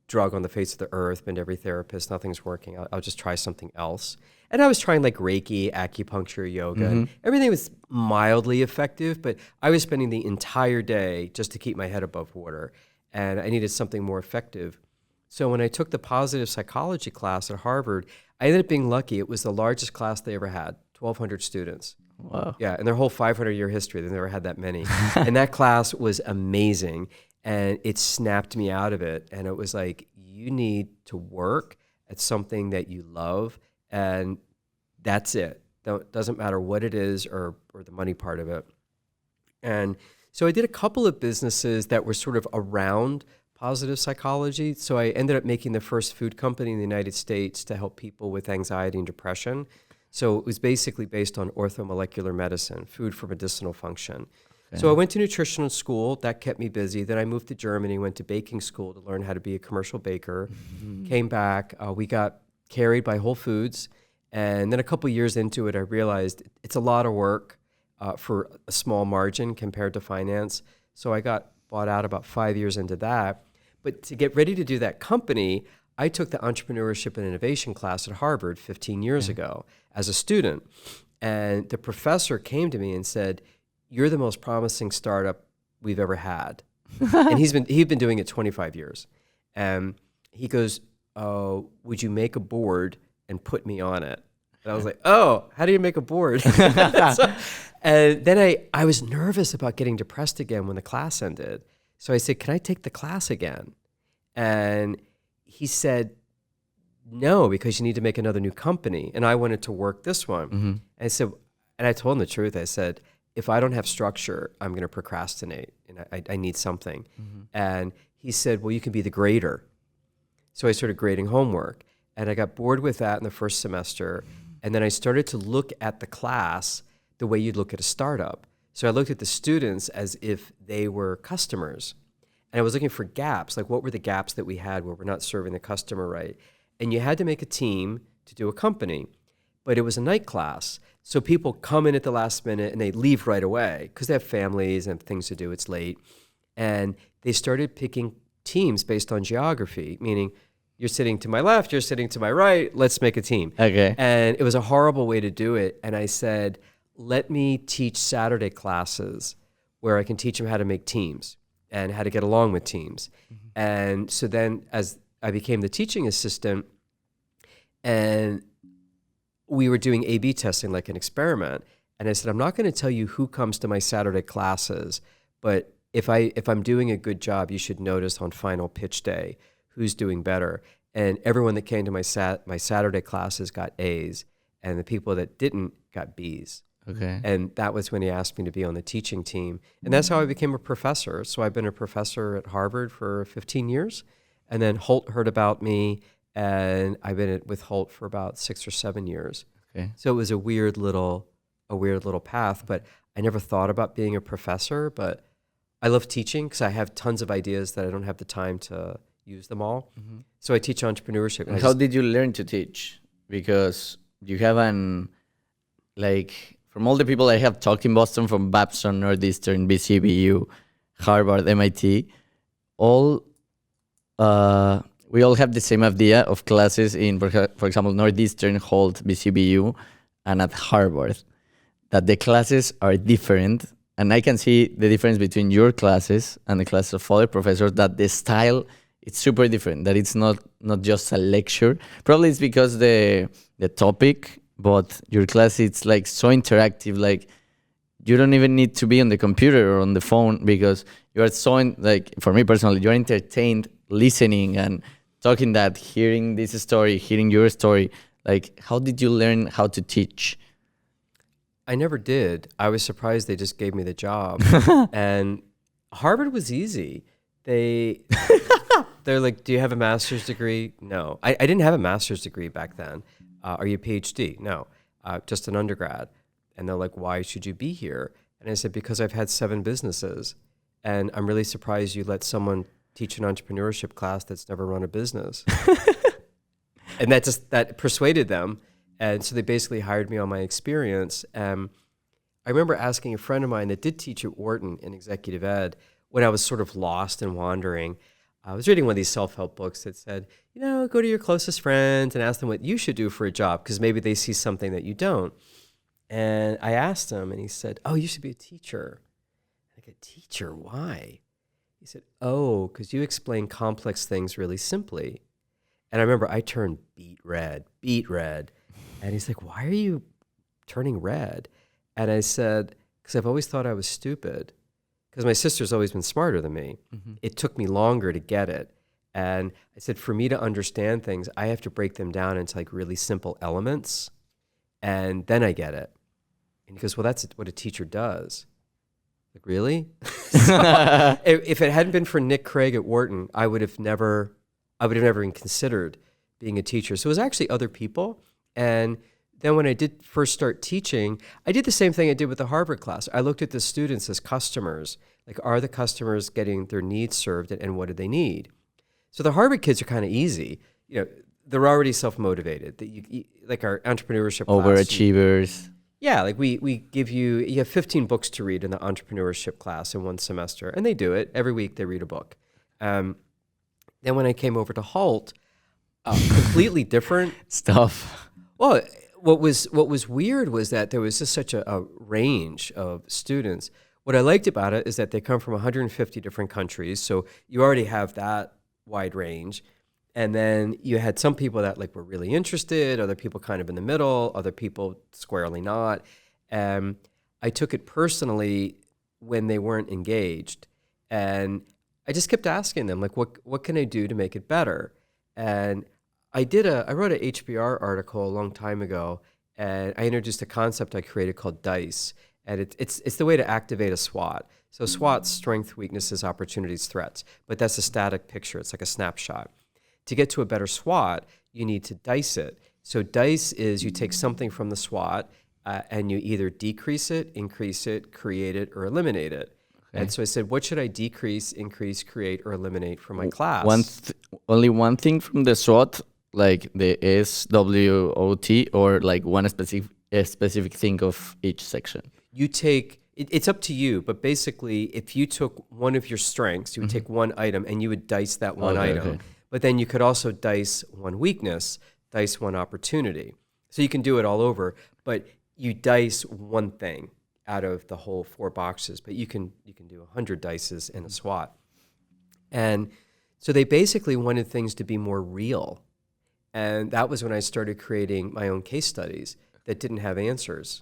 drug on the face of the earth, been to every therapist, nothing's working. I'll just try something else. And I was trying Reiki, acupuncture, yoga, and everything was mildly effective, but I was spending the entire day just to keep my head above water. And I needed something more effective. So when I took the positive psychology class at Harvard, I ended up being lucky. It was the largest class they ever had, 1,200 students. Wow. Yeah, in their whole 500-year history, they never had that many. And that class was amazing. And it snapped me out of it. And it was like, you need to work at something that you love. And that's it. Doesn't matter what it is or the money part of it. And so I did a couple of businesses that were sort of around positive psychology. So I ended up making the first food company in the United States to help people with anxiety and depression. So it was basically based on orthomolecular medicine, food for medicinal function. Okay. So I went to nutritional school. That kept me busy. Then I moved to Germany, went to baking school to learn how to be a commercial baker. Came back. We got carried by Whole Foods. And then a couple years into it, I realized it's a lot of work for a small margin compared to finance. So I got bought out about 5 years into that. But to get ready to do that company, I took the entrepreneurship and innovation class at Harvard 15 years ago as a student. And the professor came to me and said, "You're the most promising startup we've ever had." And he'd been doing it 25 years. And he goes, "Would you make a board and put me on it?" And I was like, "Oh, how do you make a board?" And then I was nervous about getting depressed again when the class ended. So I said, "Can I take the class again?" And he said, "No, because you need to make another new company." And I wanted to work this one. And I told him the truth. I said, "If I don't have structure, I'm going to procrastinate. And I need something." And he said, "Well, you can be the grader." So I started grading homework. And I got bored with that in the first semester. And then I started to look at the class the way you'd look at a startup. So I looked at the students as if they were customers. And I was looking for gaps, like what were the gaps that we had where we're not serving the customer right? And you had to make a team to do a company. But it was a night class. So people come in at the last minute and they leave right away because they have families and things to do. It's late. And they started picking teams based on geography, meaning you're sitting to my left, you're sitting to my right, let's make a team. Okay. And it was a horrible way to do it. And I said, let me teach Saturday classes where I can teach them how to make teams and how to get along with teams. And so then as I became the teaching assistant and we were doing A/B testing like an experiment. And I said, I'm not going to tell you who comes to my Saturday classes, But if I'm doing a good job, you should notice on final pitch day who's doing better. And everyone that came to my Saturday classes got A's, and the people that didn't got B's. Okay. And that was when he asked me to be on the teaching team. And that's how I became a professor. So I've been a professor at Harvard for 15 years. And then Holt heard about me, and I've been with Holt for about 6 or 7 years. Okay. So it was a weird little path, but I never thought about being a professor. But I love teaching because I have tons of ideas that I don't have the time to use them all. Mm-hmm. So I teach entrepreneurship. And how did you learn to teach? Because you have from all the people I have talked in Boston, from Babson, Northeastern, BCBU, Harvard, MIT, we all have the same idea of classes in, for example, Northeastern, Holt, BCBU, and at Harvard, that the classes are different. And I can see the difference between your classes and the classes of other professors, that the style, it's super different, that it's not just a lecture. Probably it's because the topic, but your class, it's like so interactive, like you don't even need to be on the computer or on the phone, because you are so, for me personally, you're entertained listening and talking, that hearing this story, hearing your story. Like, how did you learn how to teach? I never did. I was surprised they just gave me the job. And Harvard was easy. They're like, do you have a master's degree? No. I didn't have a master's degree back then. Are you a PhD? No. Just an undergrad. And they're like, why should you be here? And I said, because I've had 7 businesses. And I'm really surprised you let someone teach an entrepreneurship class that's never run a business. And that persuaded them. And so they basically hired me on my experience. I remember asking a friend of mine that did teach at Wharton in executive ed, when I was sort of lost and wandering. I was reading one of these self-help books that said, go to your closest friends and ask them what you should do for a job, because maybe they see something that you don't. And I asked him, and he said, oh, you should be a teacher. Like, a teacher? Why? He said, oh, because you explain complex things really simply. And I remember I turned beet red. And he's like, why are you turning red? And I said, because I've always thought I was stupid, because my sister's always been smarter than me. Mm-hmm. It took me longer to get it. And I said, for me to understand things, I have to break them down into like really simple elements, and then I get it. And he goes, well, that's what a teacher does. Like, really? So, if it hadn't been for Nick Craig at Wharton, I would have never even considered being a teacher. So it was actually other people. And then when I did first start teaching, I did the same thing I did with the Harvard class. I looked at the students as customers. Like, are the customers getting their needs served, and what do they need? So the Harvard kids are kind of easy. They're already self-motivated. Like our entrepreneurship class. Overachievers. Yeah, like we give you have 15 books to read in the entrepreneurship class in one semester, and they do it. Every week they read a book. Then when I came over to Holt, completely different stuff. Well, what was weird was that there was just such a range of students. What I liked about it is that they come from 150 different countries, so you already have that wide range. And then you had some people that like were really interested, other people kind of in the middle, other people squarely not. I took it personally when they weren't engaged, and I just kept asking them, like, what can I do to make it better? And I wrote an HBR article a long time ago, and I introduced a concept I created called DICE, and it's the way to activate a SWOT. So SWOT's strength, weaknesses, opportunities, threats, but that's a static picture. It's like a snapshot. To get to a better SWOT, you need to dice it. So DICE is you take something from the SWOT and you either decrease it, increase it, create it, or eliminate it. Okay. And so I said, what should I decrease, increase, create, or eliminate from my class? Only one thing from the SWOT, like the SWOT, or like one specific thing of each section? You take, it's up to you, but basically if you took one of your strengths, you would take one item and you would dice that one item. Okay. But then you could also dice one weakness, dice one opportunity. So you can do it all over, but you dice one thing out of the whole 4 boxes, but you can do 100 dices in a SWOT. And so they basically wanted things to be more real. And that was when I started creating my own case studies that didn't have answers.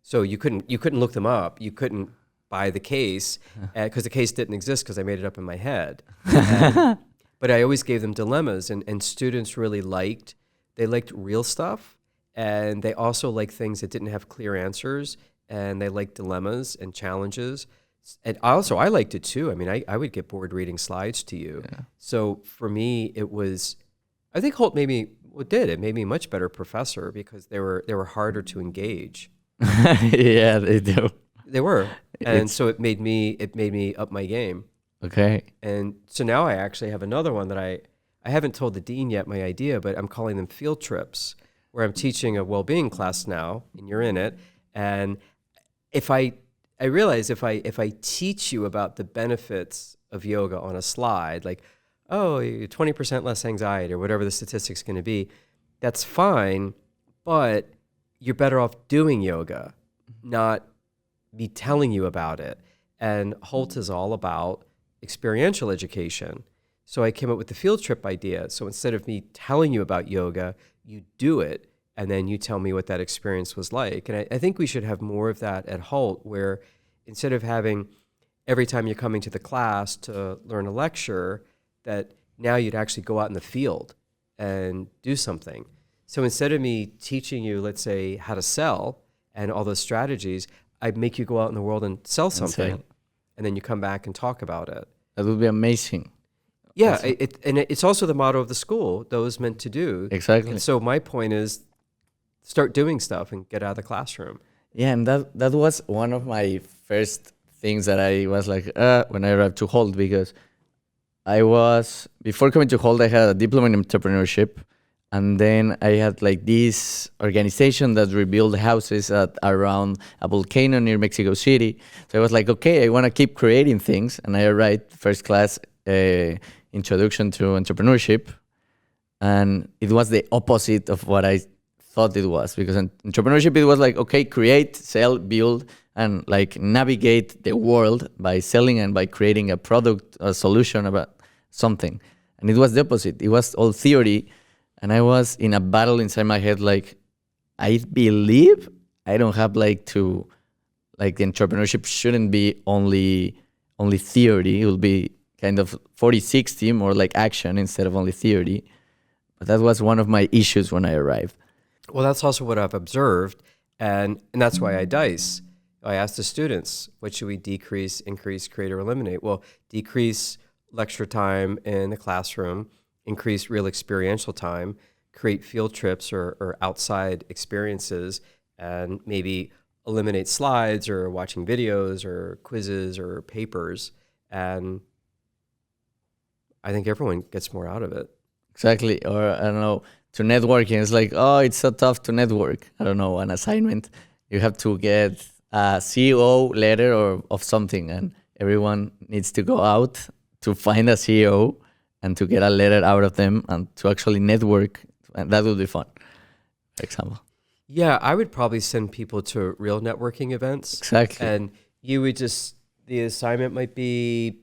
So you couldn't look them up. You couldn't buy the case because the case didn't exist because I made it up in my head. And, but I always gave them dilemmas, and students really liked real stuff, and they also liked things that didn't have clear answers, and they liked dilemmas and challenges. And also, I liked it too. I mean, I would get bored reading slides to you. Yeah. So for me, it was, I think Holt made me a much better professor because they were harder to engage. Yeah, they do. They were. And so it made me up my game. Okay. And so now I actually have another one that I haven't told the dean yet my idea, but I'm calling them field trips, where I'm teaching a well-being class now, and you're in it. And if I realize if I teach you about the benefits of yoga on a slide, like, oh, 20% less anxiety or whatever the statistic's going to be, that's fine, but you're better off doing yoga, not me telling you about it. And Holt is all about experiential education. So I came up with the field trip idea. So instead of me telling you about yoga, you do it, and then you tell me what that experience was like. And I think we should have more of that at Holt, where instead of having every time you're coming to the class to learn a lecture, that now you'd actually go out in the field and do something. So instead of me teaching you, let's say, how to sell and all those strategies, I'd make you go out in the world and sell something, and then you come back and talk about it. That would be amazing. Yeah, it's also the motto of the school, those meant to do. Exactly. And so my point is, start doing stuff and get out of the classroom. Yeah, and that was one of my first things that I was like, when I arrived to Holt, because before coming to Holt, I had a diploma in entrepreneurship. And then I had like this organization that rebuilt houses around a volcano near Mexico City. So I was like, okay, I want to keep creating things. And I write first class introduction to entrepreneurship. And it was the opposite of what I thought it was. Because in entrepreneurship, it was like, okay, create, sell, build, and like navigate the world by selling and by creating a product, a solution about something. And it was the opposite. It was all theory. And I was in a battle inside my head, like, I believe I don't have the entrepreneurship shouldn't be only theory. It will be kind of 40-60, more like action instead of only theory. But that was one of my issues when I arrived. Well, that's also what I've observed. And that's why I dice. I asked the students, what should we decrease, increase, create, or eliminate? Well, decrease lecture time in the classroom, increase real experiential time, create field trips or outside experiences, and maybe eliminate slides or watching videos or quizzes or papers. And I think everyone gets more out of it. Exactly. Or, I don't know, to networking, it's like, oh, it's so tough to network. I don't know, an assignment. You have to get a CEO letter or of something, and everyone needs to go out to find a CEO and to get a letter out of them and to actually network. And that would be fun, for example. Yeah, I would probably send people to real networking events. Exactly. And you would the assignment might be,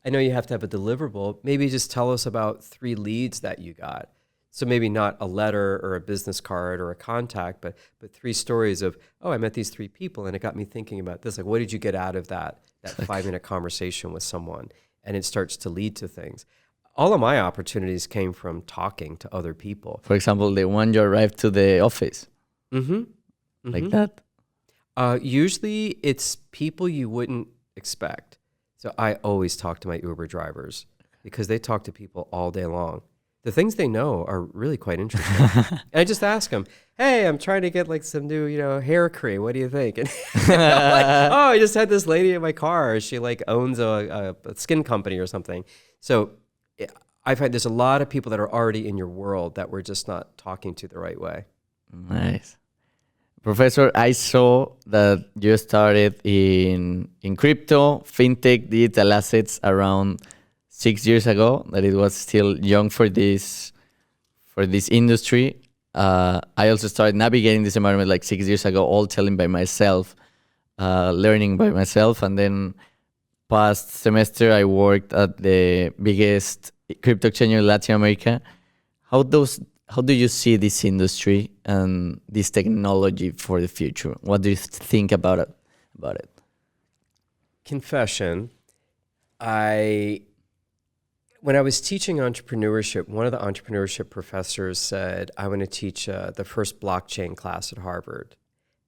I know you have to have a deliverable, maybe just tell us about 3 leads that you got. So maybe not a letter or a business card or a contact, but 3 stories of, oh, I met these 3 people and it got me thinking about this. Like, what did you get out of that 5-minute conversation with someone? And it starts to lead to things. All of my opportunities came from talking to other people. For example, the one you arrived to the office. Mm-hmm. Mm-hmm. Like that? Usually it's people you wouldn't expect. So I always talk to my Uber drivers because they talk to people all day long. The things they know are really quite interesting. And I just ask them, hey, I'm trying to get like some new, hair cream. What do you think? And I'm like, oh, I just had this lady in my car. She like owns a skin company or something. So I find there's a lot of people that are already in your world that we're just not talking to the right way. Nice. Professor, I saw that you started in crypto, fintech, digital assets around 6 years ago, that it was still young for this industry. I also started navigating this environment like 6 years ago, all telling by myself, learning by myself. And then past semester, I worked at the biggest crypto exchange in Latin America. How do you see this industry and this technology for the future? What do you think about it? confession, when I was teaching entrepreneurship, one of the entrepreneurship professors said, I want to teach the first blockchain class at Harvard,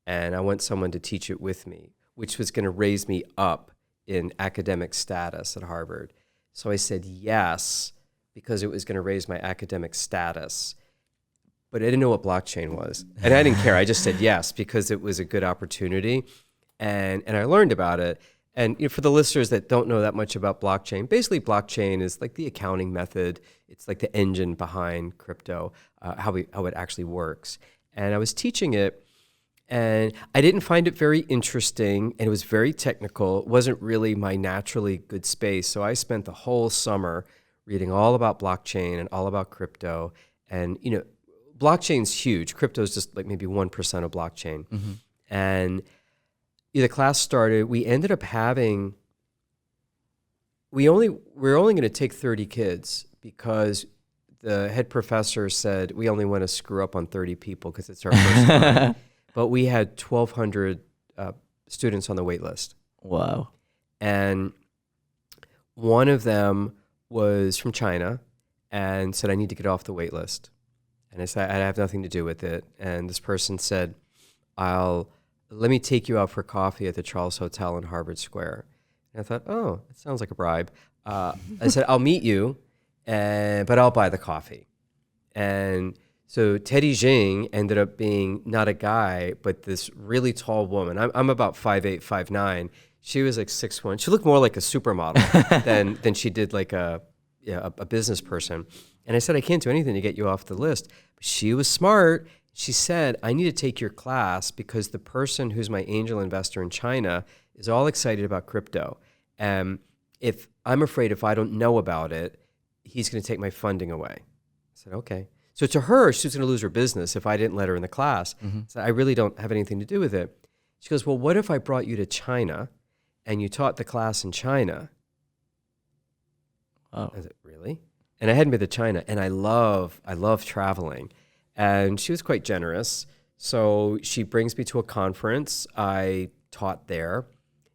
and I want someone to teach it with me, which was going to raise me up in academic status at Harvard. So I said yes, because it was going to raise my academic status. But I didn't know what blockchain was. And I didn't care. I just said yes, because it was a good opportunity. And I learned about it. And for the listeners that don't know that much about blockchain, basically blockchain is like the accounting method. It's like the engine behind crypto, how it actually works. And I was teaching it, and I didn't find it very interesting, and it was very technical. It wasn't really my naturally good space. So I spent the whole summer reading all about blockchain and all about crypto. And blockchain's huge. Crypto is just like maybe 1% of blockchain. Mm-hmm. And the class started, we ended up having, we're only going to take 30 kids because the head professor said we only want to screw up on 30 people because it's our first time. But we had 1,200 students on the wait list. Wow. And one of them was from China and said, I need to get off the wait list. And I said, I have nothing to do with it. And this person said, let me take you out for coffee at the Charles Hotel in Harvard Square. And I thought, oh, that sounds like a bribe. I said, I'll meet you, but I'll buy the coffee. And so Teddy Jing ended up being not a guy, but this really tall woman. I'm about 5'8", 5'9". She was like 6'1". She looked more like a supermodel than she did like a business person. And I said, I can't do anything to get you off the list. But she was smart. She said, I need to take your class because the person who's my angel investor in China is all excited about crypto. And if I'm afraid if I don't know about it, he's going to take my funding away. I said, okay. So to her, she was going to lose her business if I didn't let her in the class. Mm-hmm. So I really don't have anything to do with it. She goes, well, what if I brought you to China and you taught the class in China? Oh. I said, really? And I hadn't been to China, and I love traveling. And she was quite generous. So she brings me to a conference. I taught there.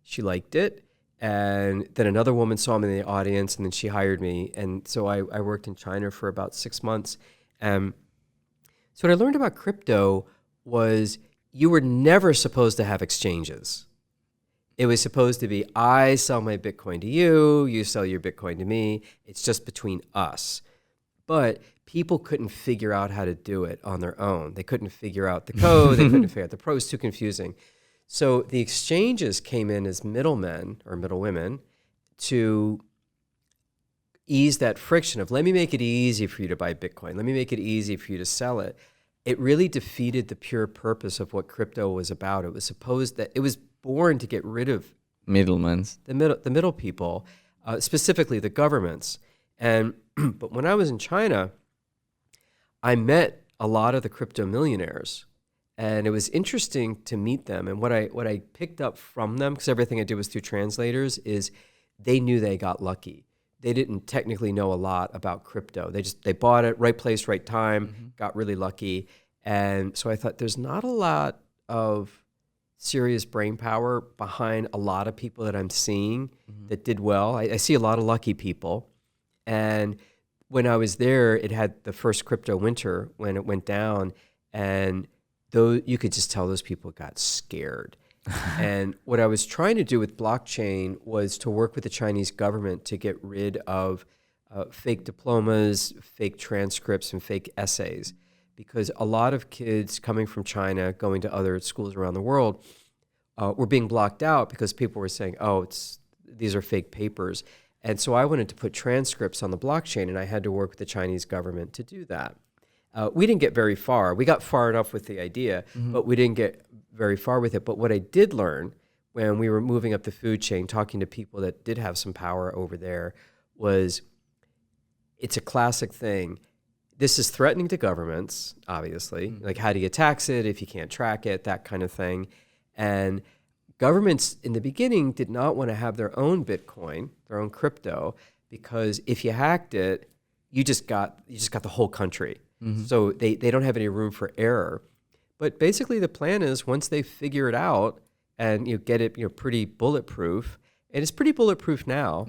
She liked it. And then another woman saw me in the audience, and then she hired me. And so I worked in China for about 6 months. So what I learned about crypto was you were never supposed to have exchanges. It was supposed to be, I sell my Bitcoin to you, you sell your Bitcoin to me. It's just between us. But people couldn't figure out how to do it on their own. They couldn't figure out the code. They couldn't figure out the pros. It was too confusing. So the exchanges came in as middlemen or middlewomen to ease that friction of, let me make it easy for you to buy Bitcoin. Let me make it easy for you to sell it. It really defeated the pure purpose of what crypto was about. It was supposed that it was born to get rid of middlemen, the middle people, specifically the governments. And but when I was in China, I met a lot of the crypto millionaires, and it was interesting to meet them. And what I picked up from them, because everything I did was through translators, is they knew they got lucky. They didn't technically know a lot about crypto. They bought it, right place, right time, mm-hmm. got really lucky. And so I thought there's not a lot of serious brain power behind a lot of people that I'm seeing mm-hmm. that did well. I see a lot of lucky people. And when I was there, it had the first crypto winter when it went down, and you could just tell those people got scared. And what I was trying to do with blockchain was to work with the Chinese government to get rid of fake diplomas, fake transcripts, and fake essays, because a lot of kids coming from China, going to other schools around the world, were being blocked out because people were saying, oh, these are fake papers. And so I wanted to put transcripts on the blockchain, and I had to work with the Chinese government to do that. We didn't get very far. We got far enough with the idea, mm-hmm. but we didn't get very far with it. But what I did learn when we were moving up the food chain, talking to people that did have some power over there, was it's a classic thing. This is threatening to governments, obviously. Mm-hmm. Like, how do you tax it if you can't track it, that kind of thing. And governments in the beginning did not want to have their own Bitcoin, their own crypto, because if you hacked it, you just got the whole country. Mm-hmm. So they don't have any room for error. But basically the plan is once they figure it out and you get it pretty bulletproof, And it's pretty bulletproof now.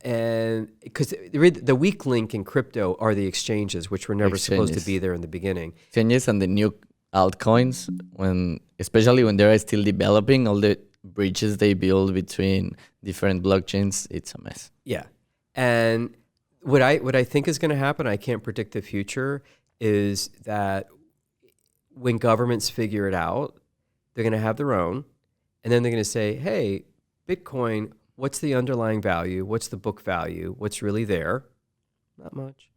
And because the weak link in crypto are the exchanges, which were never supposed to be there in the beginning. Exchanges and the new altcoins, especially when they're still developing, all the bridges they build between different blockchains, it's a mess. Yeah. And what I think is going to happen, I can't predict the future, is that when governments figure it out, they're going to have their own, and then they're going to say, hey, Bitcoin, what's the underlying value? What's the book value? What's really there? Not much.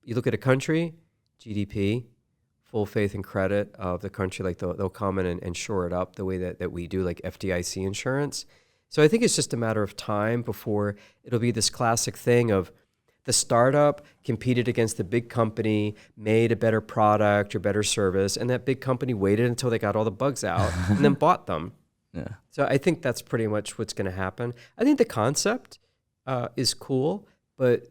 You look at a country, GDP, full faith and credit of the country, like they'll come in and shore it up the way that we do, like FDIC insurance. So I think it's just a matter of time before it'll be this classic thing of the startup competed against the big company, made a better product or better service, and that big company waited until they got all the bugs out and then bought them. Yeah. So I think that's pretty much what's going to happen. I think the concept is cool, but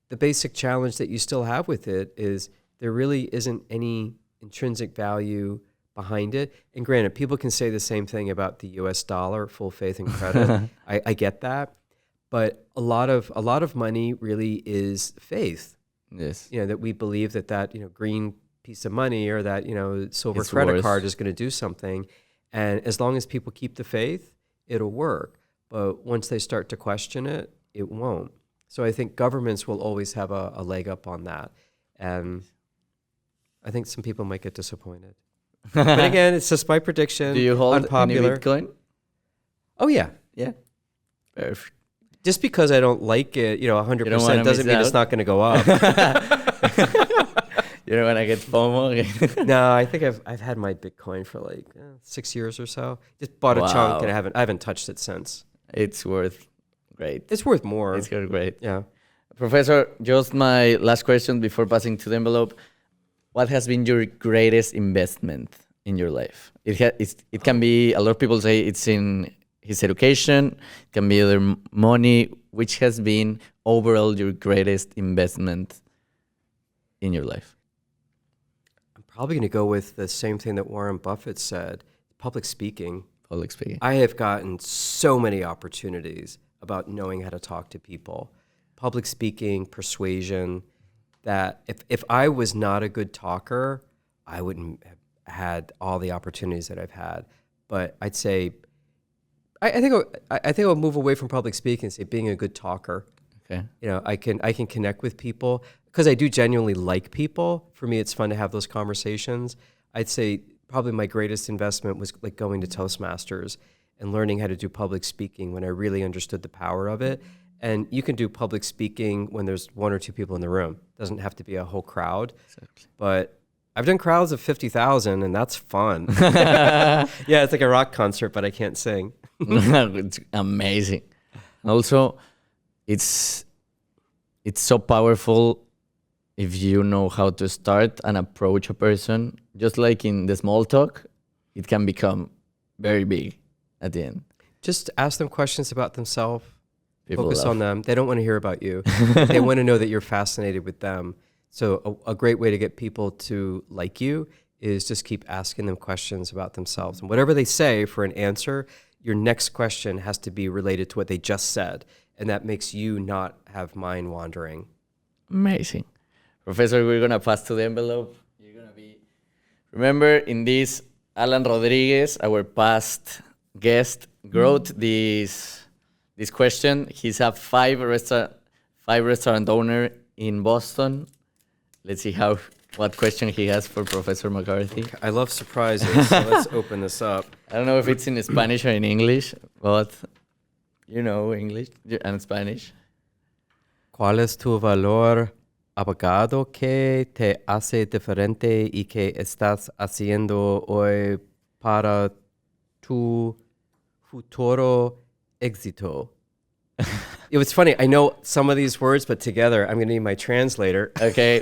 the basic challenge that you still have with it is there really isn't any intrinsic value behind it. And granted, people can say the same thing about the US dollar, full faith and credit. I get that. But a lot of money really is faith. Yes. That we believe that green piece of money or that silver It's credit worth. card is going to do something. And as long as people keep the faith, it'll work. But once they start to question it, it won't. So I think governments will always have a leg up on that. And I think some people might get disappointed. But again, it's just my prediction. Do you hold unpopular. any Bitcoin? Oh, yeah. Yeah. Perfect. Just because I don't like it, 100% doesn't mean it's not going to go up. You don't want to get FOMO? No, I think I've had my Bitcoin for like 6 years or so. Just bought a chunk and I haven't touched it since. It's worth great. It's worth more. It's worth great. Yeah. Professor, just my last question before passing to the envelope. What has been your greatest investment in your life? It can be, a lot of people say it's in his education, it can be other money. Which has been overall your greatest investment in your life? I'm probably going to go with the same thing that Warren Buffett said, public speaking. Public speaking. I have gotten so many opportunities about knowing how to talk to people. Public speaking, persuasion, that if I was not a good talker, I wouldn't have had all the opportunities that I've had. But I'd say, I think I'll move away from public speaking and say being a good talker. Okay. I can connect with people because I do genuinely like people. For me, it's fun to have those conversations. I'd say probably my greatest investment was like going to Toastmasters and learning how to do public speaking when I really understood the power of it. And you can do public speaking when there's one or two people in the room. It doesn't have to be a whole crowd. Exactly. But I've done crowds of 50,000 and that's fun. Yeah, it's like a rock concert, but I can't sing. It's amazing. Also, it's so powerful if you know how to start and approach a person. Just like in the small talk, it can become very big at the end. Just ask them questions about themselves. People Focus love. on them. They don't want to hear about you. They want to know that you're fascinated with them. So a great way to get people to like you is just keep asking them questions about themselves. And whatever they say for an answer, your next question has to be related to what they just said. And that makes you not have mind wandering. Amazing. Professor, we're going to pass to the envelope. You're going to be... Remember, in this, Alan Rodriguez, our past guest, wrote this question. He's a five restaurant owner in Boston. Let's see what question he has for Professor McCarthy. I love surprises, so let's open this up. I don't know if it's in Spanish or in English, but you know English and Spanish. ¿Cuál es tu valor agregado que te hace diferente y que estás haciendo hoy para tu futuro éxito? It was funny. I know some of these words, but together I'm going to need my translator. Okay.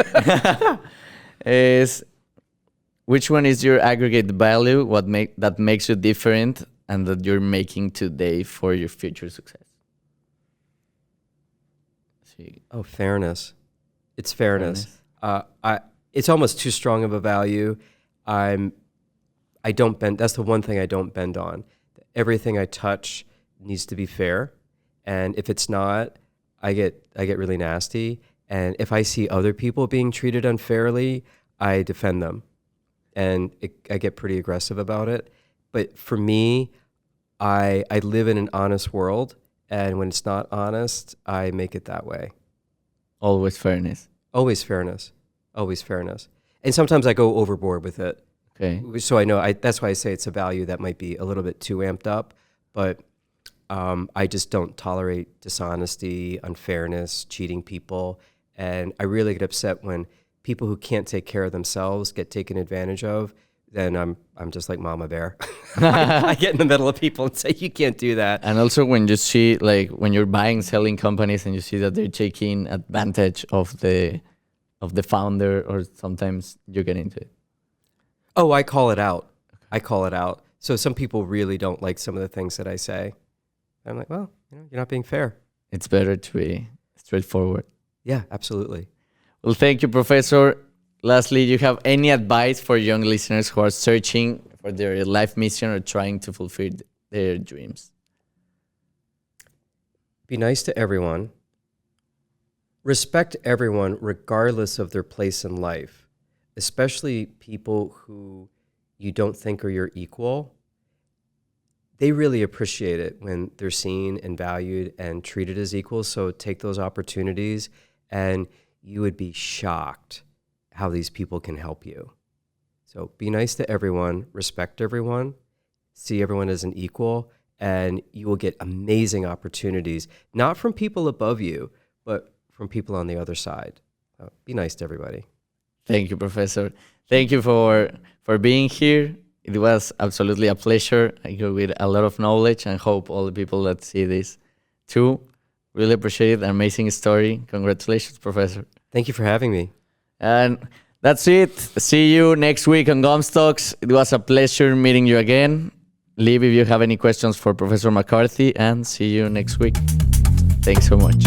Which one is your aggregate value? That makes you different and that you're making today for your future success? See. Oh, fairness. It's fairness. It's almost too strong of a value. I don't bend. That's the one thing I don't bend on. Everything I touch needs to be fair. And if it's not, I get really nasty. And if I see other people being treated unfairly, I defend them. And I get pretty aggressive about it. But for me, I live in an honest world. And when it's not honest, I make it that way. Always fairness. Always fairness. Always fairness. And sometimes I go overboard with it. Okay. So I know, that's why I say it's a value that might be a little bit too amped up. But I just don't tolerate dishonesty, unfairness, cheating people. And I really get upset when people who can't take care of themselves get taken advantage of. Then I'm just like Mama Bear. I get in the middle of people and say, you can't do that. And also when you see, like, when you're buying, selling companies and you see that they're taking advantage of the founder, or sometimes you get into it. Oh, I call it out. I call it out. So some people really don't like some of the things that I say. I'm like, well, you're not being fair. It's better to be straightforward. Yeah, absolutely. Well, thank you, Professor. Lastly, do you have any advice for young listeners who are searching for their life mission or trying to fulfill their dreams? Be nice to everyone. Respect everyone regardless of their place in life, especially people who you don't think are your equal. They really appreciate it when they're seen and valued and treated as equals. So take those opportunities, and you would be shocked how these people can help you. So be nice to everyone, respect everyone, see everyone as an equal, and you will get amazing opportunities, not from people above you, but from people on the other side. Be nice to everybody. Thank you, Professor. Thank you for being here. It was absolutely a pleasure. I go with a lot of knowledge, and hope all the people that see this too. Really appreciate it. An amazing story. Congratulations, Professor. Thank you for having me. And that's it. See you next week on Gomztalkz. It was a pleasure meeting you again. Leave if you have any questions for Professor McCarthy, and see you next week. Thanks so much.